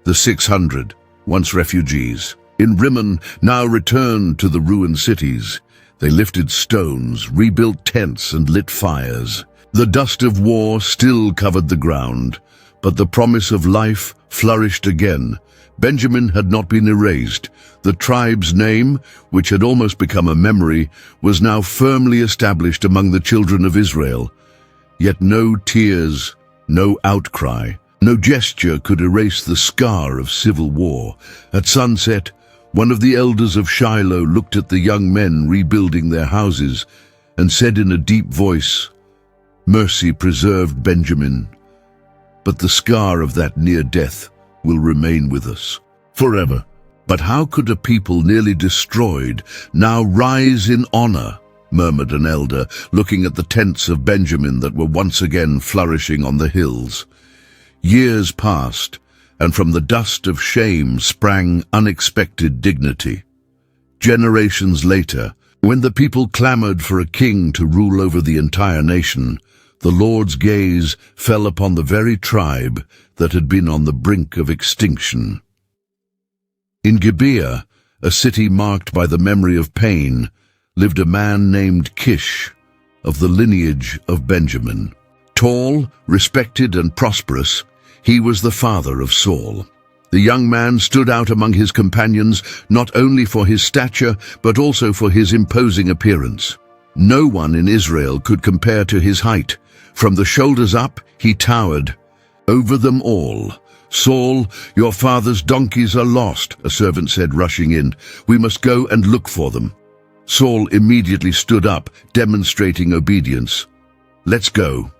The 600, once refugees, in Rimmon, now returned to the ruined cities. They lifted stones, rebuilt tents, and lit fires. The dust of war still covered the ground, but the promise of life flourished again. Benjamin had not been erased. The tribe's name, which had almost become a memory, was now firmly established among the children of Israel. Yet no tears, no outcry, no gesture could erase the scar of civil war. At sunset, one of the elders of Shiloh looked at the young men rebuilding their houses and said in a deep voice, "Mercy preserved Benjamin, but the scar of that near death will remain with us forever." "But how could a people nearly destroyed now rise in honor?" murmured an elder, looking at the tents of Benjamin that were once again flourishing on the hills. Years passed, and from the dust of shame sprang unexpected dignity. Generations later, when the people clamored for a king to rule over the entire nation, the Lord's gaze fell upon the very tribe that had been on the brink of extinction. In Gibeah, a city marked by the memory of pain, lived a man named Kish, of the lineage of Benjamin. Tall, respected, and prosperous, he was the father of Saul. The young man stood out among his companions not only for his stature, but also for his imposing appearance. No one in Israel could compare to his height. From the shoulders up, he towered over them all. "Saul, your father's donkeys are lost," a servant said, rushing in. "We must go and look for them." Saul immediately stood up, demonstrating obedience. "Let's go,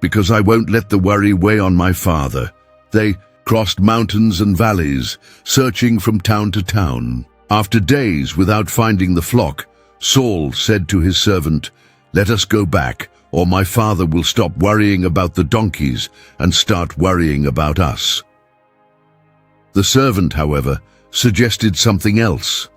because I won't let the worry weigh on my father." They crossed mountains and valleys, searching from town to town. After days without finding the flock, Saul said to his servant, "Let us go back, or my father will stop worrying about the donkeys and start worrying about us." The servant, however, suggested something else.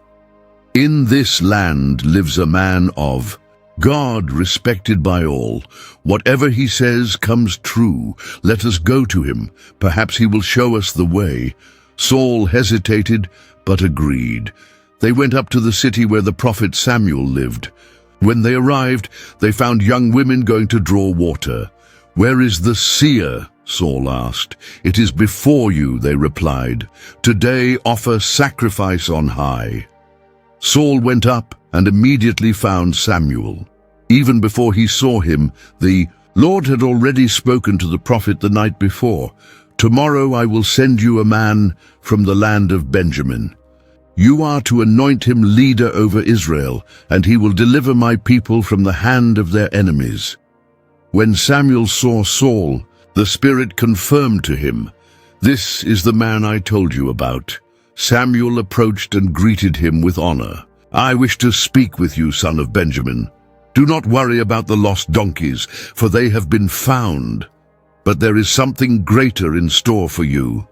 "In this land lives a man of God, respected by all. Whatever he says comes true. Let us go to him. Perhaps he will show us the way." Saul hesitated, but agreed. They went up to the city where the prophet Samuel lived. When they arrived, they found young women going to draw water. "Where is the seer?" Saul asked. "It is before you," they replied. "Today offer sacrifice on high." Saul went up and immediately found Samuel. Even before he saw him, the Lord had already spoken to the prophet the night before. "Tomorrow I will send you a man from the land of Benjamin. You are to anoint him leader over Israel, and he will deliver my people from the hand of their enemies." When Samuel saw Saul, the Spirit confirmed to him, "This is the man I told you about." Samuel approached and greeted him with honor. I wish to speak with you, son of Benjamin. Do not worry about the lost donkeys, for they have been found. But there is something greater in store for you.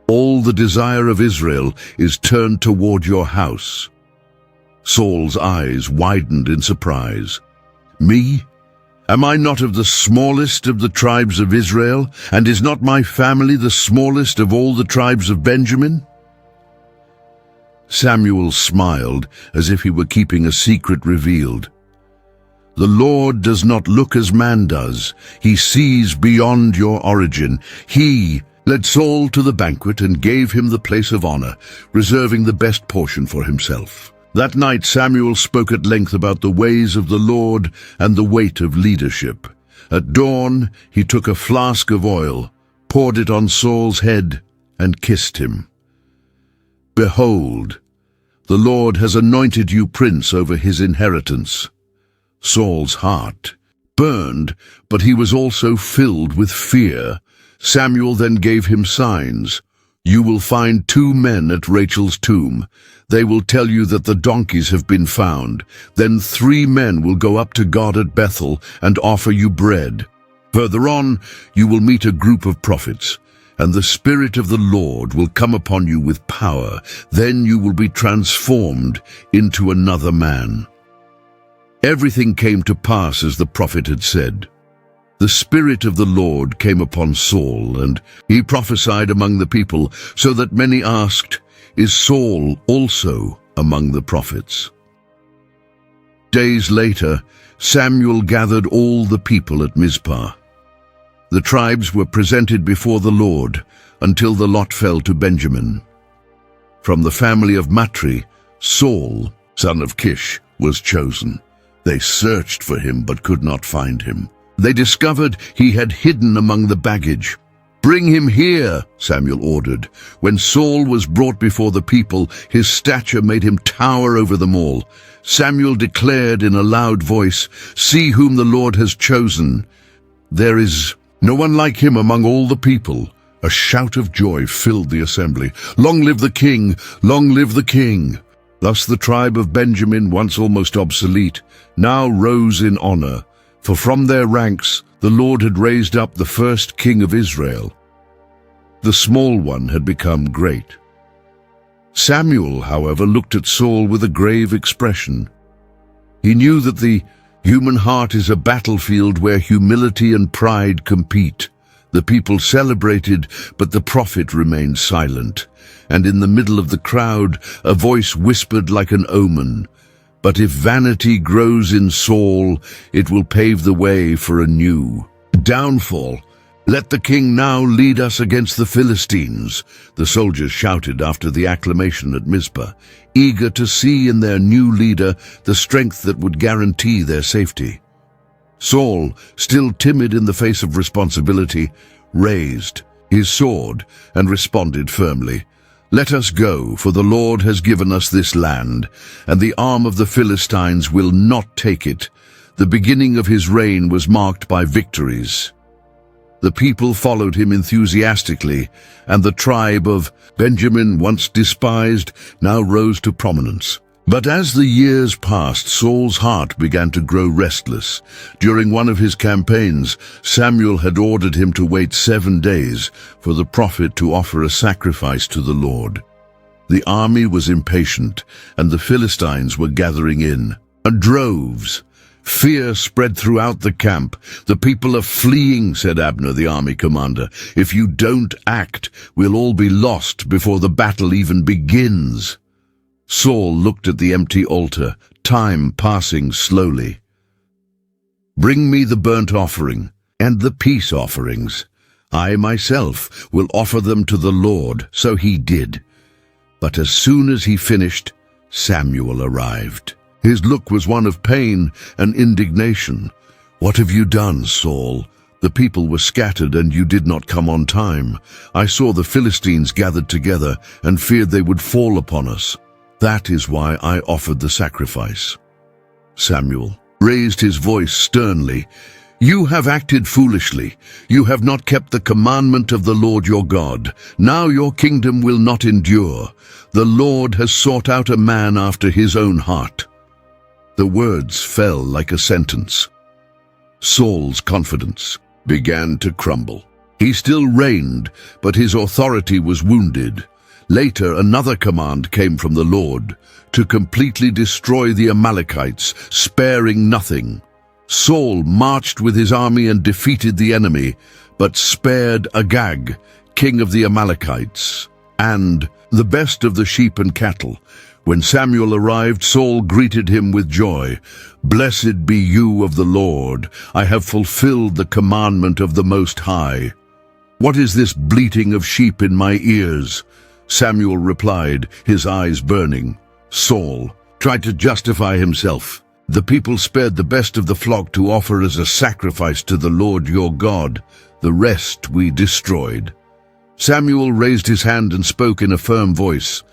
All the desire of Israel is turned toward your house." Saul's eyes widened in surprise. "Me? Am I not of the smallest of the tribes of Israel, and is not my family the smallest of all the tribes of Benjamin?" Samuel smiled as if he were keeping a secret revealed. "The Lord does not look as man does. He sees beyond your origin. He led Saul to the banquet and gave him the place of honor, reserving the best portion for himself." That night Samuel spoke at length about the ways of the Lord and the weight of leadership. At dawn he took a flask of oil, poured it on Saul's head, and kissed him. "Behold, the Lord has anointed you prince over his inheritance." Saul's heart burned, but he was also filled with fear. Samuel then gave him signs. "You will find 2 men at Rachel's tomb. They will tell you that the donkeys have been found. Then 3 men will go up to God at Bethel and offer you bread. Further on, you will meet a group of prophets, and the Spirit of the Lord will come upon you with power. Then you will be transformed into another man." Everything came to pass as the prophet had said. The Spirit of the Lord came upon Saul, and he prophesied among the people, so that many asked, "Is Saul also among the prophets?" Days later, Samuel gathered all the people at Mizpah. The tribes were presented before the Lord until the lot fell to Benjamin. From the family of Matri, Saul, son of Kish, was chosen. They searched for him but could not find him. They discovered he had hidden among the baggage. "Bring him here," Samuel ordered. When Saul was brought before the people, his stature made him tower over them all. Samuel declared in a loud voice, "See whom the Lord has chosen. There is no one like him among all the people." A shout of joy filled the assembly. "Long live the king! Long live the king!" Thus the tribe of Benjamin, once almost obsolete, now rose in honor. For from their ranks the Lord had raised up the first king of Israel. The small one had become great. Samuel, however, looked at Saul with a grave expression. He knew that the human heart is a battlefield where humility and pride compete. The people celebrated, but the prophet remained silent. And in the middle of the crowd, a voice whispered like an omen, "But if vanity grows in Saul, it will pave the way for a new downfall. Let the king now lead us against the Philistines," the soldiers shouted after the acclamation at Mizpah, eager to see in their new leader the strength that would guarantee their safety. Saul, still timid in the face of responsibility, raised his sword and responded firmly, "Let us go, for the Lord has given us this land, and the arm of the Philistines will not take it." The beginning of his reign was marked by victories. The people followed him enthusiastically, and the tribe of Benjamin, once despised, now rose to prominence. But as the years passed, Saul's heart began to grow restless. During one of his campaigns, Samuel had ordered him to wait 7 days for the prophet to offer a sacrifice to the Lord. The army was impatient, and the Philistines were gathering in droves. Fear spread throughout the camp. "The people are fleeing," said Abner, the army commander. "If you don't act, we'll all be lost before the battle even begins." Saul looked at the empty altar, time passing slowly. "Bring me the burnt offering and the peace offerings. I myself will offer them to the Lord." So he did. But as soon as he finished, Samuel arrived. His look was one of pain and indignation. "What have you done, Saul? The people were scattered and you did not come on time. I saw the Philistines gathered together and feared they would fall upon us. That is why I offered the sacrifice." Samuel raised his voice sternly. You have acted foolishly. You have not kept the commandment of the Lord your God. Now your kingdom will not endure. The Lord has sought out a man after his own heart." The words fell like a sentence. Saul's confidence began to crumble. He still reigned, but his authority was wounded. Later, another command came from the Lord, to completely destroy the Amalekites, sparing nothing. Saul marched with his army and defeated the enemy, but spared Agag, king of the Amalekites, and the best of the sheep and cattle. When Samuel arrived, Saul greeted him with joy. "Blessed be you of the Lord. I have fulfilled the commandment of the Most High." "What is this bleating of sheep in my ears?" Samuel replied, his eyes burning. Saul tried to justify himself. "The people spared the best of the flock to offer as a sacrifice to the Lord your God. The rest we destroyed." Samuel raised his hand and spoke in a firm voice.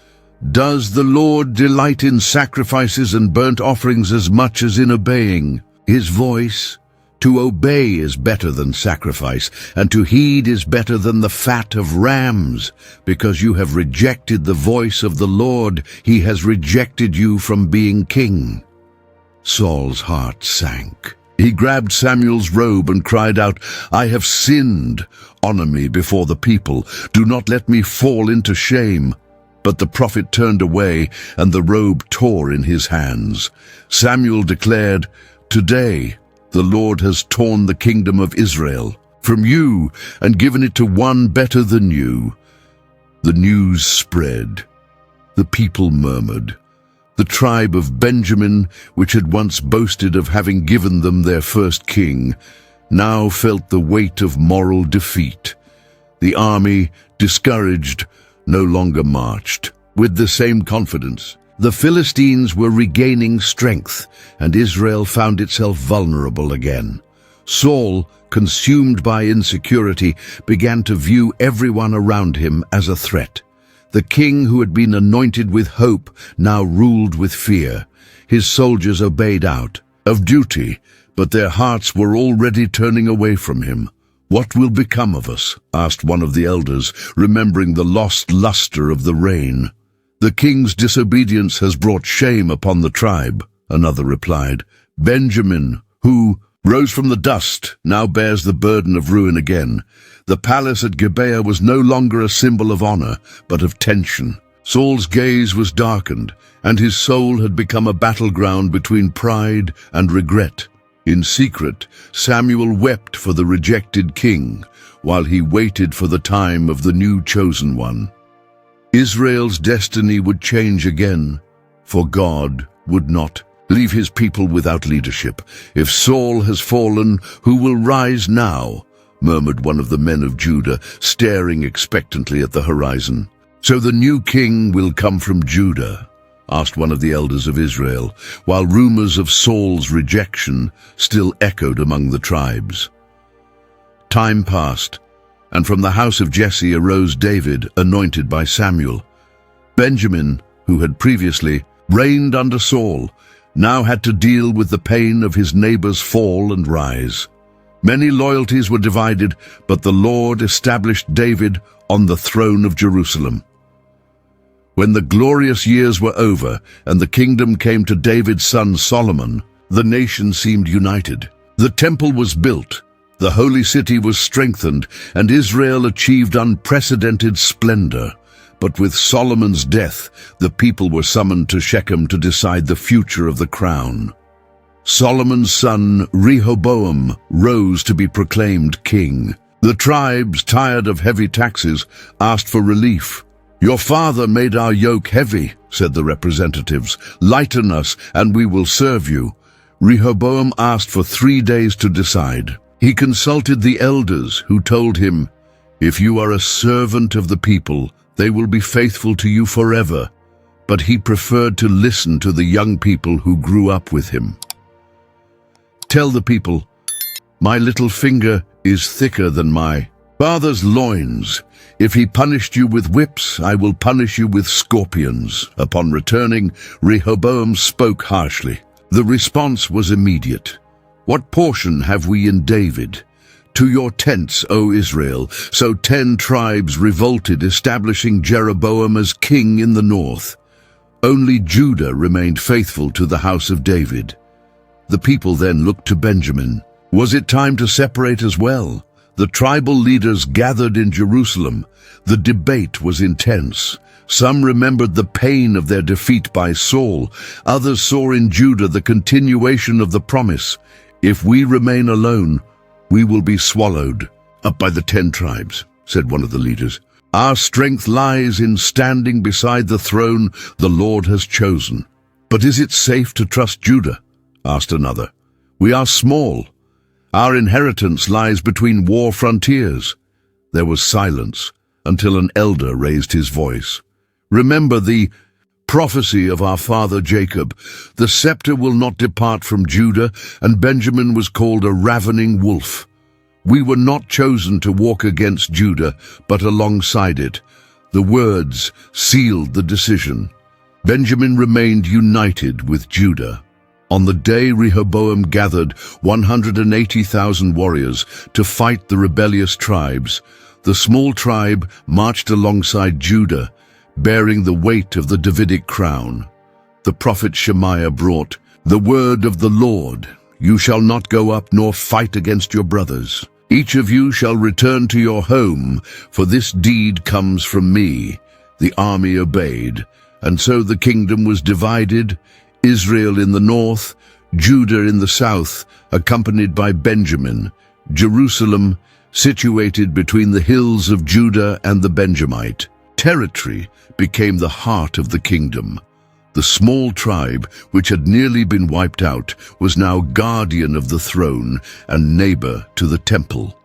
"Does the Lord delight in sacrifices and burnt offerings as much as in obeying his voice? To obey is better than sacrifice, and to heed is better than the fat of rams. Because you have rejected the voice of the Lord, he has rejected you from being king." Saul's heart sank. He grabbed Samuel's robe and cried out, "I have sinned. Honor me before the people. Do not let me fall into shame." But the prophet turned away, and the robe tore in his hands. Samuel declared, "Today the Lord has torn the kingdom of Israel from you and given it to one better than you." The news spread. The people murmured. The tribe of Benjamin, which had once boasted of having given them their first king, now felt the weight of moral defeat. The army, discouraged, no longer marched with the same confidence. The Philistines were regaining strength, and Israel found itself vulnerable again. Saul, consumed by insecurity, began to view everyone around him as a threat. The king who had been anointed with hope now ruled with fear. His soldiers obeyed out of duty, but their hearts were already turning away from him. "What will become of us?" asked one of the elders, remembering the lost luster of the reign. "The king's disobedience has brought shame upon the tribe," another replied. "Benjamin, who rose from the dust, now bears the burden of ruin again. The palace at Gibeah was no longer a symbol of honor, but of tension." Saul's gaze was darkened, and his soul had become a battleground between pride and regret. In secret, Samuel wept for the rejected king, while he waited for the time of the new chosen one. Israel's destiny would change again, for God would not leave his people without leadership. "If Saul has fallen, who will rise now?" murmured one of the men of Judah, staring expectantly at the horizon. "So the new king will come from Judah?" asked one of the elders of Israel, while rumors of Saul's rejection still echoed among the tribes. Time passed, and from the house of Jesse arose David, anointed by Samuel. Benjamin, who had previously reigned under Saul, now had to deal with the pain of his neighbor's fall and rise. Many loyalties were divided, but the Lord established David on the throne of Jerusalem. When the glorious years were over and the kingdom came to David's son Solomon, the nation seemed united. The temple was built, the holy city was strengthened, and Israel achieved unprecedented splendor. But with Solomon's death, the people were summoned to Shechem to decide the future of the crown. Solomon's son Rehoboam rose to be proclaimed king. The tribes, tired of heavy taxes, asked for relief. "Your father made our yoke heavy," said the representatives. "Lighten us, and we will serve you." Rehoboam asked for 3 days to decide. He consulted the elders, who told him, "If you are a servant of the people, they will be faithful to you forever." But he preferred to listen to the young people who grew up with him. "Tell the people, my little finger is thicker than my father's loins. If he punished you with whips, I will punish you with scorpions." Upon returning, Rehoboam spoke harshly. The response was immediate. What portion have we in David? To your tents, O Israel. So 10 tribes revolted, establishing Jeroboam as king in the north. Only Judah remained faithful to the house of David. The people then looked to Benjamin. Was it time to separate as well? The tribal leaders gathered in Jerusalem. The debate was intense. Some remembered the pain of their defeat by Saul. Others saw in Judah the continuation of the promise. If we remain alone, we will be swallowed up by the 10 tribes, said one of the leaders. Our strength lies in standing beside the throne the Lord has chosen. But is it safe to trust Judah? Asked another. We are small. Our inheritance lies between war frontiers. There was silence until an elder raised his voice. Remember the prophecy of our father Jacob. The scepter will not depart from Judah, and Benjamin was called a ravening wolf. We were not chosen to walk against Judah, but alongside it. The words sealed the decision. Benjamin remained united with Judah. On the day Rehoboam gathered 180,000 warriors to fight the rebellious tribes, the small tribe marched alongside Judah, bearing the weight of the Davidic crown. The prophet Shemaiah brought, "The word of the Lord, you shall not go up nor fight against your brothers. Each of you shall return to your home, for this deed comes from me." The army obeyed, and so the kingdom was divided, Israel in the north, Judah in the south, accompanied by Benjamin, Jerusalem, situated between the hills of Judah and the Benjamite. Territory became the heart of the kingdom. The small tribe, which had nearly been wiped out, was now guardian of the throne and neighbor to the temple.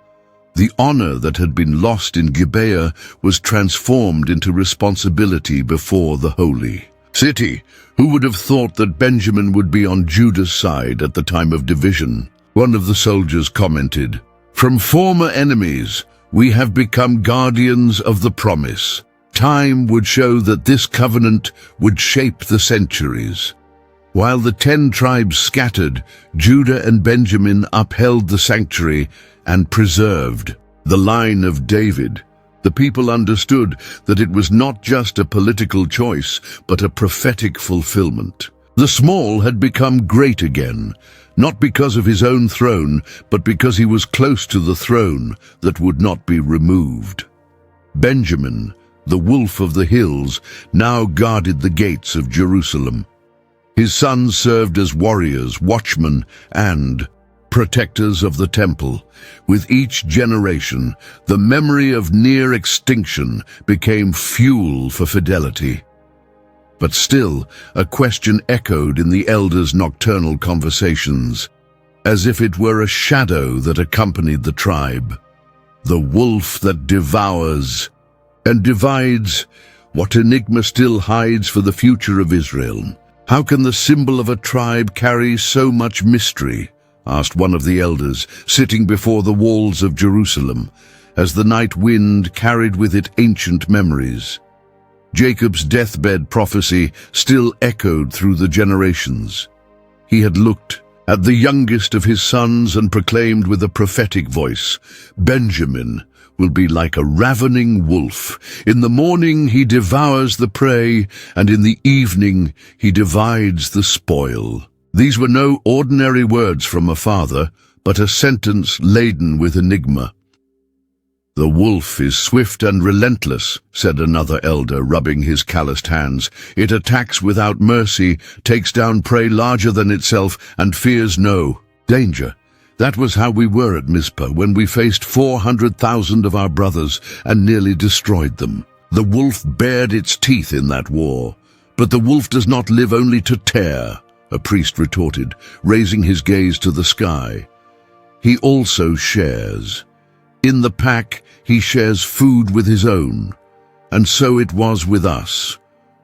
The honor that had been lost in Gibeah was transformed into responsibility before the holy city. Who would have thought that Benjamin would be on Judah's side at the time of division? One of the soldiers commented, "From former enemies, we have become guardians of the promise." Time would show that this covenant would shape the centuries. While the 10 tribes scattered, Judah and Benjamin upheld the sanctuary and preserved the line of David. The people understood that it was not just a political choice, but a prophetic fulfillment. The small had become great again, not because of his own throne, but because he was close to the throne that would not be removed. Benjamin, the wolf of the hills, now guarded the gates of Jerusalem. His sons served as warriors, watchmen, and protectors of the temple. With each generation, the memory of near extinction became fuel for fidelity. But still, a question echoed in the elders' nocturnal conversations, as if it were a shadow that accompanied the tribe. The wolf that devours and divides, what enigma still hides for the future of Israel? How can the symbol of a tribe carry so much mystery? Asked one of the elders, sitting before the walls of Jerusalem, as the night wind carried with it ancient memories. Jacob's deathbed prophecy still echoed through the generations. He had looked at the youngest of his sons and proclaimed with a prophetic voice, "Benjamin will be like a ravening wolf. In the morning he devours the prey, and in the evening he divides the spoil." These were no ordinary words from a father, but a sentence laden with enigma. "The wolf is swift and relentless," said another elder, rubbing his calloused hands. "It attacks without mercy, takes down prey larger than itself, and fears no danger." That was how we were at Mizpah when we faced 400,000 of our brothers and nearly destroyed them. The wolf bared its teeth in that war. "But the wolf does not live only to tear," a priest retorted, raising his gaze to the sky. "He also shares. In the pack, he shares food with his own. And so it was with us,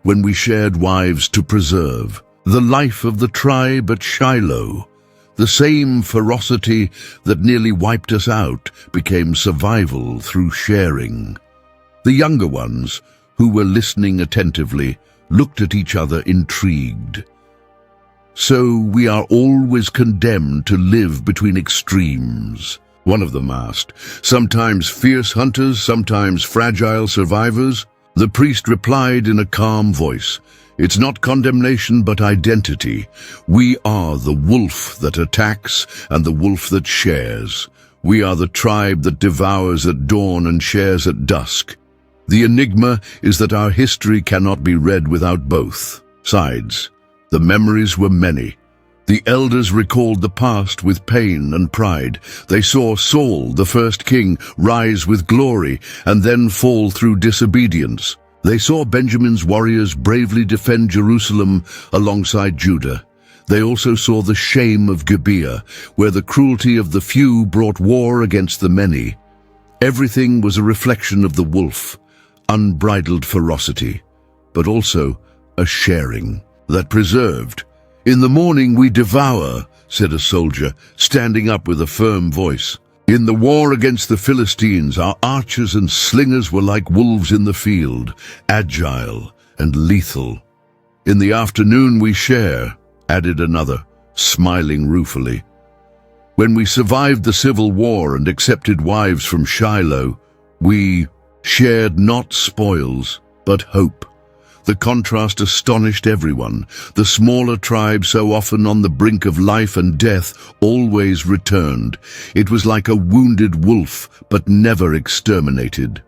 when we shared wives to preserve the life of the tribe at Shiloh. The same ferocity that nearly wiped us out became survival through sharing." The younger ones, who were listening attentively, looked at each other intrigued. So we are always condemned to live between extremes. One of them asked, sometimes fierce hunters, sometimes fragile survivors. The priest replied in a calm voice, it's not condemnation but identity. We are the wolf that attacks and the wolf that shares. We are the tribe that devours at dawn and shares at dusk. The enigma is that our history cannot be read without both sides. The memories were many. The elders recalled the past with pain and pride. They saw Saul, the first king, rise with glory and then fall through disobedience. They saw Benjamin's warriors bravely defend Jerusalem alongside Judah. They also saw the shame of Gibeah, where the cruelty of the few brought war against the many. Everything was a reflection of the wolf, unbridled ferocity, but also a sharing that preserved. In the morning we devour, said a soldier, standing up with a firm voice. In the war against the Philistines, our archers and slingers were like wolves in the field, agile and lethal. In the afternoon we share, added another, smiling ruefully. When we survived the civil war and accepted wives from Shiloh, we shared not spoils, but hope. The contrast astonished everyone. The smaller tribe, so often on the brink of life and death, always returned. It was like a wounded wolf, but never exterminated.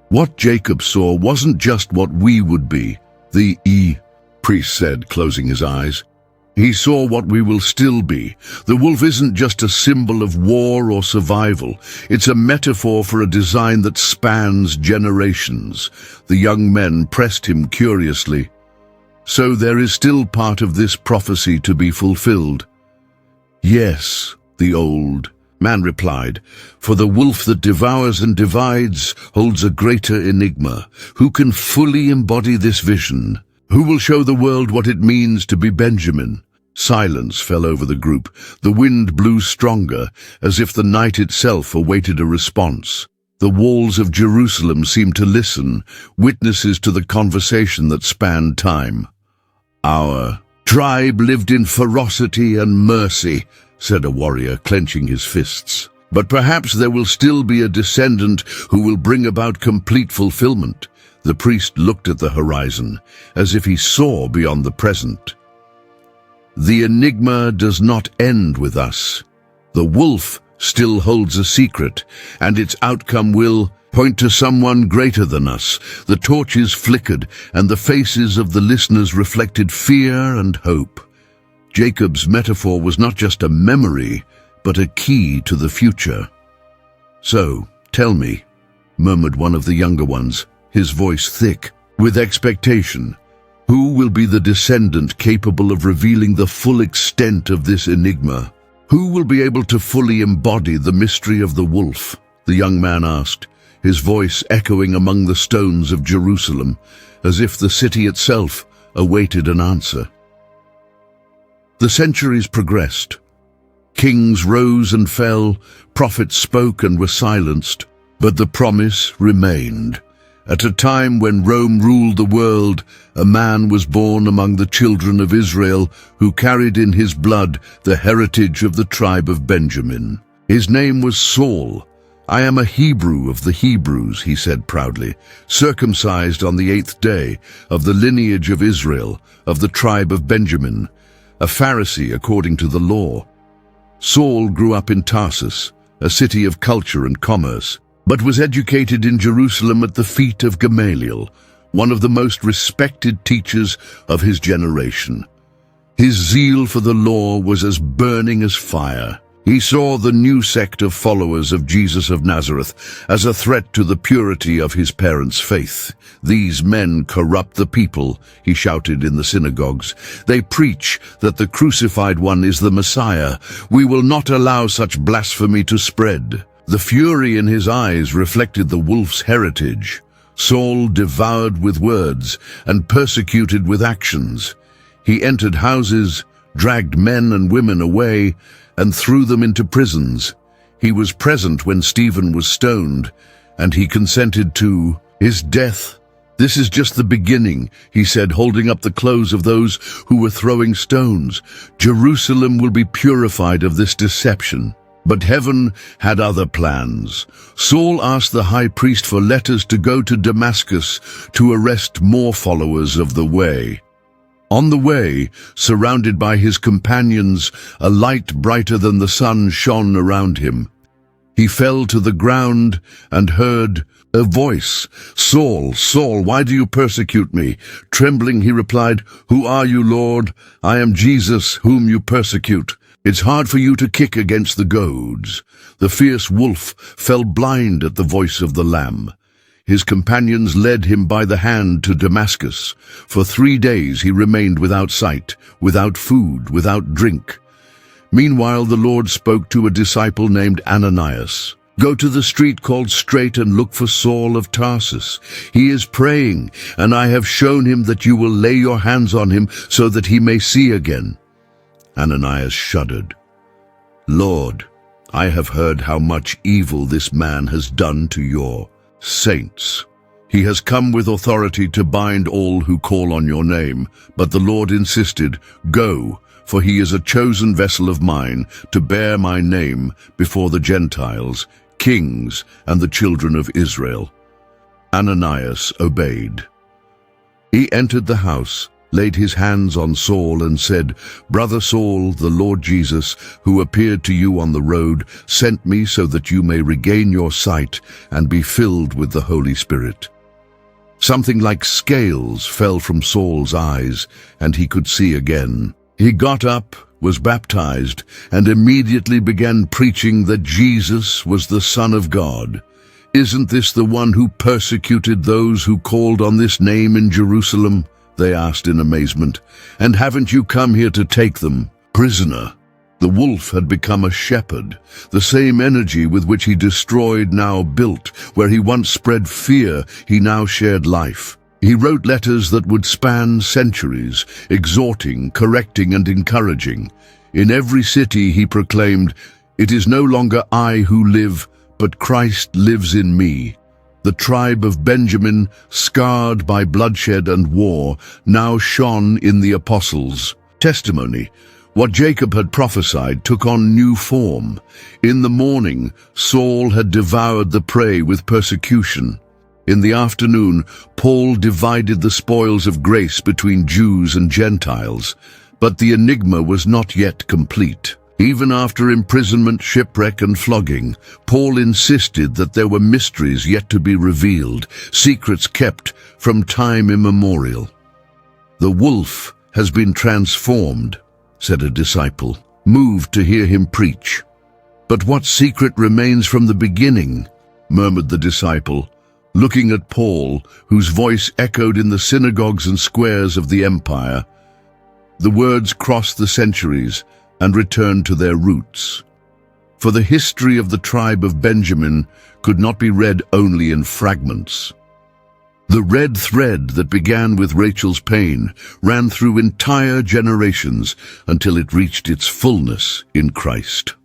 What Jacob saw wasn't just what we would be, the priest said, closing his eyes. He saw what we will still be. The wolf isn't just a symbol of war or survival. It's a metaphor for a design that spans generations. The young men pressed him curiously. So there is still part of this prophecy to be fulfilled. Yes, the old man replied, for the wolf that devours and divides holds a greater enigma. Who can fully embody this vision? Who will show the world what it means to be Benjamin? Silence fell over the group. The wind blew stronger, as if the night itself awaited a response. The walls of Jerusalem seemed to listen, witnesses to the conversation that spanned time. Our tribe lived in ferocity and mercy, said a warrior, clenching his fists. But perhaps there will still be a descendant who will bring about complete fulfillment. The priest looked at the horizon, as if he saw beyond the present. The enigma does not end with us. The wolf still holds a secret, and its outcome will point to someone greater than us. The torches flickered, and the faces of the listeners reflected fear and hope. Jacob's metaphor was not just a memory, but a key to the future. So, tell me, murmured one of the younger ones, his voice thick with expectation. Who will be the descendant capable of revealing the full extent of this enigma? Who will be able to fully embody the mystery of the wolf? The young man asked, his voice echoing among the stones of Jerusalem, as if the city itself awaited an answer. The centuries progressed. Kings rose and fell, prophets spoke and were silenced, but the promise remained. At a time when Rome ruled the world, a man was born among the children of Israel who carried in his blood the heritage of the tribe of Benjamin. His name was Saul. I am a Hebrew of the Hebrews, he said proudly, circumcised on the 8th day, of the lineage of Israel, of the tribe of Benjamin, a Pharisee according to the law. Saul grew up in Tarsus, a city of culture and commerce, but was educated in Jerusalem at the feet of Gamaliel, one of the most respected teachers of his generation. His zeal for the law was as burning as fire. He saw the new sect of followers of Jesus of Nazareth as a threat to the purity of his parents' faith. These men corrupt the people, he shouted in the synagogues. They preach that the crucified one is the Messiah. We will not allow such blasphemy to spread. The fury in his eyes reflected the wolf's heritage. Saul devoured with words and persecuted with actions. He entered houses, dragged men and women away, and threw them into prisons. He was present when Stephen was stoned, and he consented to his death "This is just the beginning," he said, holding up the clothes of those who were throwing stones. "Jerusalem will be purified of this deception." But heaven had other plans. Saul asked the high priest for letters to go to Damascus to arrest more followers of the way. On the way, surrounded by his companions, a light brighter than the sun shone around him. He fell to the ground and heard a voice, "Saul, Saul, why do you persecute me?" Trembling, he replied, "Who are you, Lord?" "I am Jesus, whom you persecute." "It's hard for you to kick against the goads." The fierce wolf fell blind at the voice of the Lamb. His companions led him by the hand to Damascus. For 3 days he remained without sight, without food, without drink. Meanwhile the Lord spoke to a disciple named Ananias. "Go to the street called Straight and look for Saul of Tarsus. He is praying, and I have shown him that you will lay your hands on him so that he may see again." Ananias shuddered. "Lord, I have heard how much evil this man has done to your saints. He has come with authority to bind all who call on your name." But the Lord insisted, "Go, for he is a chosen vessel of mine to bear my name before the Gentiles, kings, and the children of Israel." Ananias obeyed. He entered the house, laid his hands on Saul and said, "Brother Saul, the Lord Jesus, who appeared to you on the road, sent me so that you may regain your sight and be filled with the Holy Spirit." Something like scales fell from Saul's eyes, and he could see again. He got up, was baptized, and immediately began preaching that Jesus was the Son of God. "Isn't this the one who persecuted those who called on this name in Jerusalem?" they asked in amazement. "And haven't you come here to take them prisoner?" The wolf had become a shepherd. The same energy with which he destroyed now built. Where he once spread fear, he now shared life. He wrote letters that would span centuries, exhorting, correcting, and encouraging. In every city he proclaimed, "It is no longer I who live, but Christ lives in me." The tribe of Benjamin, scarred by bloodshed and war, now shone in the apostles' testimony. What Jacob had prophesied took on new form. In the morning, Saul had devoured the prey with persecution. In the afternoon, Paul divided the spoils of grace between Jews and Gentiles. But the enigma was not yet complete. Even after imprisonment, shipwreck, and flogging, Paul insisted that there were mysteries yet to be revealed, secrets kept from time immemorial. "The wolf has been transformed," said a disciple, moved to hear him preach. "But what secret remains from the beginning?" murmured the disciple, looking at Paul, whose voice echoed in the synagogues and squares of the empire. The words crossed the centuries and returned to their roots. For the history of the tribe of Benjamin could not be read only in fragments. The red thread that began with Rachel's pain ran through entire generations until it reached its fullness in Christ.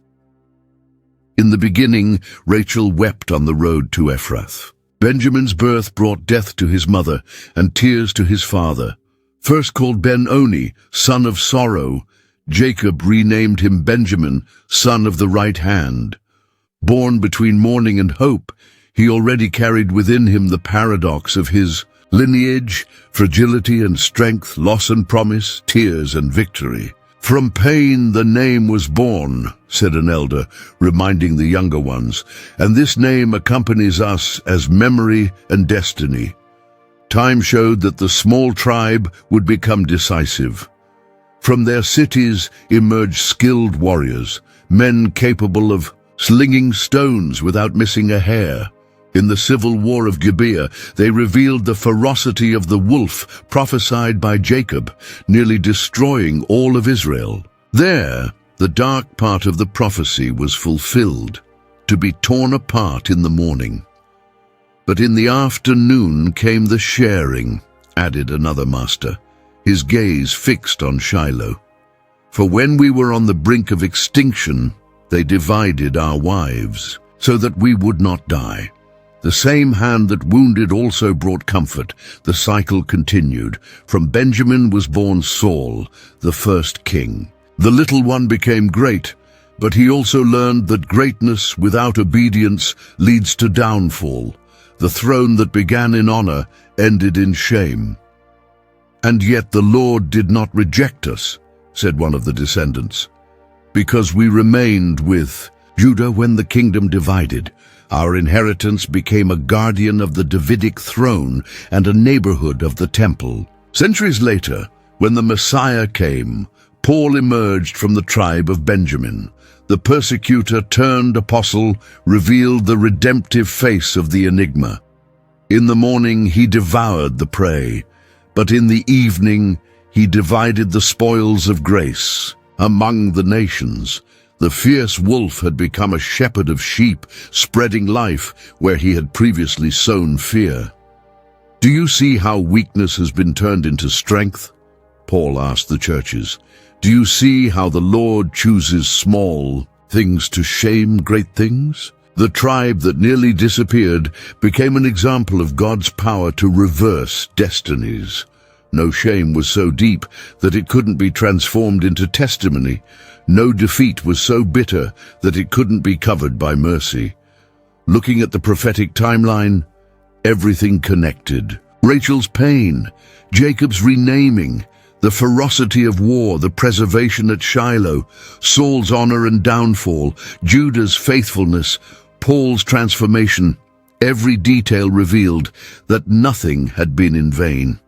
In the beginning, Rachel wept on the road to Ephrath. Benjamin's birth brought death to his mother and tears to his father. First called Ben-Oni, son of sorrow, Jacob renamed him Benjamin, son of the right hand. Born between mourning and hope, he already carried within him the paradox of his lineage, fragility and strength, loss and promise, tears and victory. "From pain the name was born," said an elder, reminding the younger ones, "and this name accompanies us as memory and destiny." Time showed that the small tribe would become decisive. From their cities emerged skilled warriors, men capable of slinging stones without missing a hair. In the civil war of Gibeah, they revealed the ferocity of the wolf prophesied by Jacob, nearly destroying all of Israel. There, the dark part of the prophecy was fulfilled, to be torn apart in the morning. But in the afternoon came the sharing, added another master, his gaze fixed on Shiloh. "For when we were on the brink of extinction, they divided our wives, so that we would not die. The same hand that wounded also brought comfort. The cycle continued. From Benjamin was born Saul, the first king. The little one became great, but he also learned that greatness without obedience leads to downfall. The throne that began in honor ended in shame. And yet the Lord did not reject us, said one of the descendants, because we remained with Judah when the kingdom divided. Our inheritance became a guardian of the Davidic throne and a neighborhood of the temple. Centuries later, when the Messiah came, Paul emerged from the tribe of Benjamin. The persecutor turned apostle revealed the redemptive face of the enigma. In the morning he devoured the prey, but in the evening he divided the spoils of grace among the nations. The fierce wolf had become a shepherd of sheep, spreading life where he had previously sown fear. Do you see how weakness has been turned into strength? Paul asked the churches. Do you see how the Lord chooses small things to shame great things? The tribe that nearly disappeared became an example of God's power to reverse destinies. No shame was so deep that it couldn't be transformed into testimony. No defeat was so bitter that it couldn't be covered by mercy. Looking at the prophetic timeline, everything connected. Rachel's pain, Jacob's renaming, the ferocity of war, the preservation at Shiloh, Saul's honor and downfall, Judah's faithfulness, Paul's transformation. Every detail revealed that nothing had been in vain.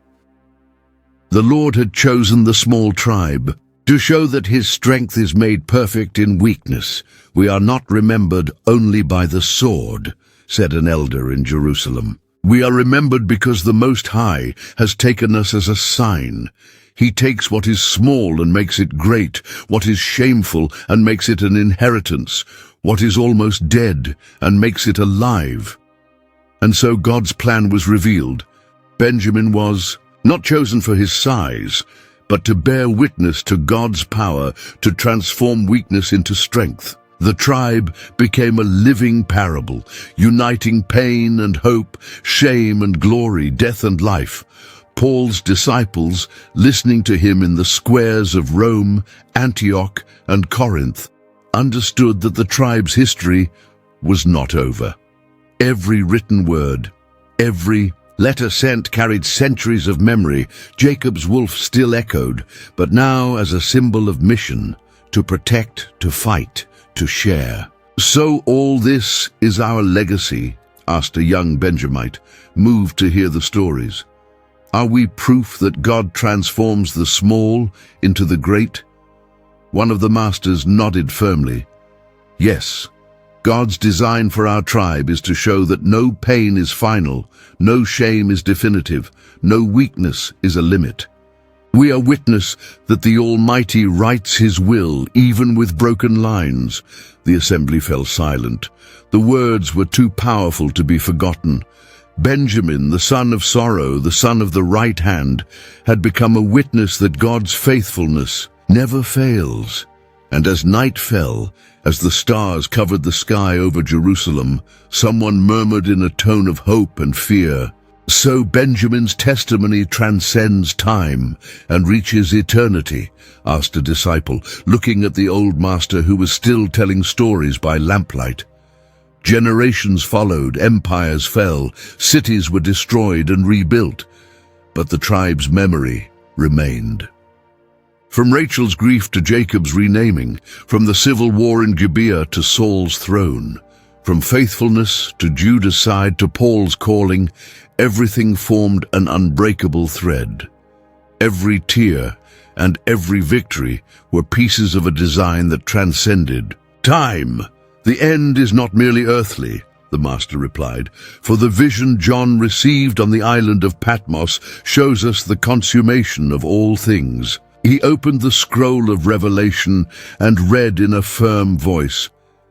The Lord had chosen the small tribe to show that his strength is made perfect in weakness. We are not remembered only by the sword, said an elder in Jerusalem. We are remembered because the Most High has taken us as a sign. He takes what is small and makes it great, what is shameful and makes it an inheritance, what is almost dead and makes it alive. And so God's plan was revealed. Benjamin was not chosen for his size, but to bear witness to God's power to transform weakness into strength. The tribe became a living parable, uniting pain and hope, shame and glory, death and life. Paul's disciples, listening to him in the squares of Rome, Antioch, and Corinth, understood that the tribe's history was not over. Every written word, every letter sent carried centuries of memory. Jacob's wolf still echoed, but now as a symbol of mission, to protect, to fight, to share. So all this is our legacy, asked a young Benjamite, moved to hear the stories. Are we proof that God transforms the small into the great? One of the masters nodded firmly. Yes, God's design for our tribe is to show that no pain is final, no shame is definitive, no weakness is a limit. We are witness that the Almighty writes his will even with broken lines. The assembly fell silent. The words were too powerful to be forgotten. Benjamin, the son of sorrow, the son of the right hand, had become a witness that God's faithfulness never fails. And as night fell, as the stars covered the sky over Jerusalem, someone murmured in a tone of hope and fear, "So Benjamin's testimony transcends time and reaches eternity," asked a disciple, looking at the old master who was still telling stories by lamplight. Generations followed, empires fell, cities were destroyed and rebuilt, but the tribe's memory remained. From Rachel's grief to Jacob's renaming, from the civil war in Gibeah to Saul's throne, from faithfulness to Judah's side to Paul's calling, everything formed an unbreakable thread. Every tear and every victory were pieces of a design that transcended time. The end is not merely earthly, the master replied, for the vision John received on the island of Patmos shows us the consummation of all things. He opened the scroll of Revelation and read in a firm voice,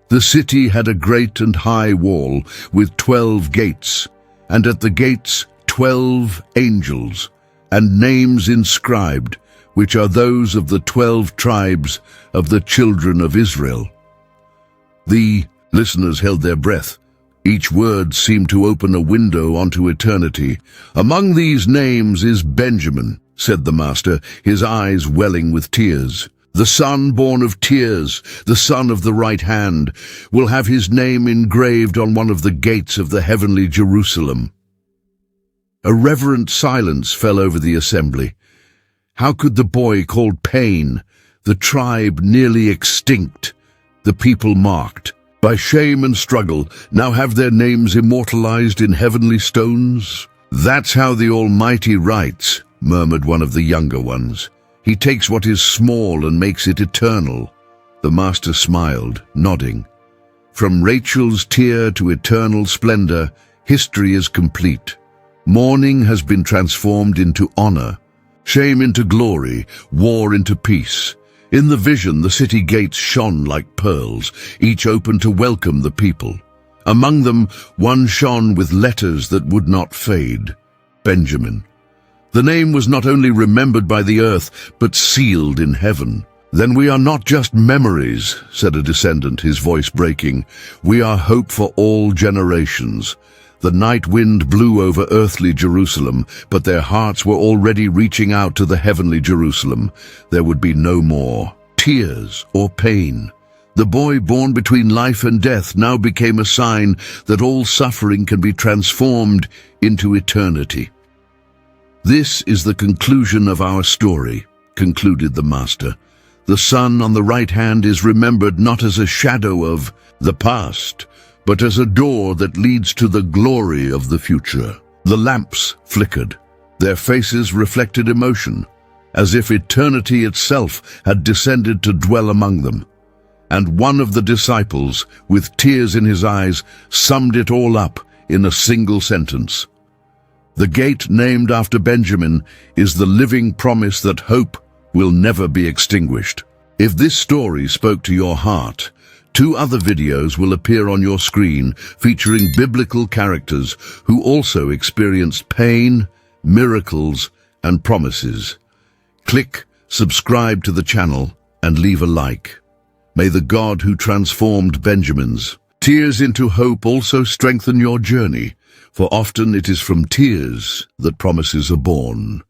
"The city had a great and high wall with 12 gates, and at the gates 12 angels, and names inscribed, which are those of the 12 tribes of the children of Israel." The listeners held their breath. Each word seemed to open a window onto eternity. "Among these names is Benjamin," said the Master, his eyes welling with tears. "The son born of tears, the son of the right hand, will have his name engraved on one of the gates of the heavenly Jerusalem." A reverent silence fell over the assembly. How could the boy called Pain, the tribe nearly extinct, the people marked by shame and struggle, now have their names immortalized in heavenly stones? "That's how the Almighty writes," murmured one of the younger ones. "He takes what is small and makes it eternal." The Master smiled, nodding. From Rachel's tear to eternal splendor, history is complete. Mourning has been transformed into honor, shame into glory, war into peace. In the vision, the city gates shone like pearls, each open to welcome the people. Among them, one shone with letters that would not fade: Benjamin. The name was not only remembered by the earth, but sealed in heaven. "Then we are not just memories," said a descendant, his voice breaking. "We are hope for all generations." The night wind blew over earthly Jerusalem, but their hearts were already reaching out to the heavenly Jerusalem. There would be no more tears or pain. The boy born between life and death now became a sign that all suffering can be transformed into eternity. "This is the conclusion of our story," concluded the Master. "The son on the right hand is remembered not as a shadow of the past, but as a door that leads to the glory of the future." The lamps flickered. Their faces reflected emotion, as if eternity itself had descended to dwell among them. And one of the disciples, with tears in his eyes, summed it all up in a single sentence: "The gate named after Benjamin is the living promise that hope will never be extinguished." If this story spoke to your heart, 2 other videos will appear on your screen featuring biblical characters who also experienced pain, miracles, and promises. Click subscribe to the channel and leave a like. May the God who transformed Benjamin's tears into hope also strengthen your journey, for often it is from tears that promises are born.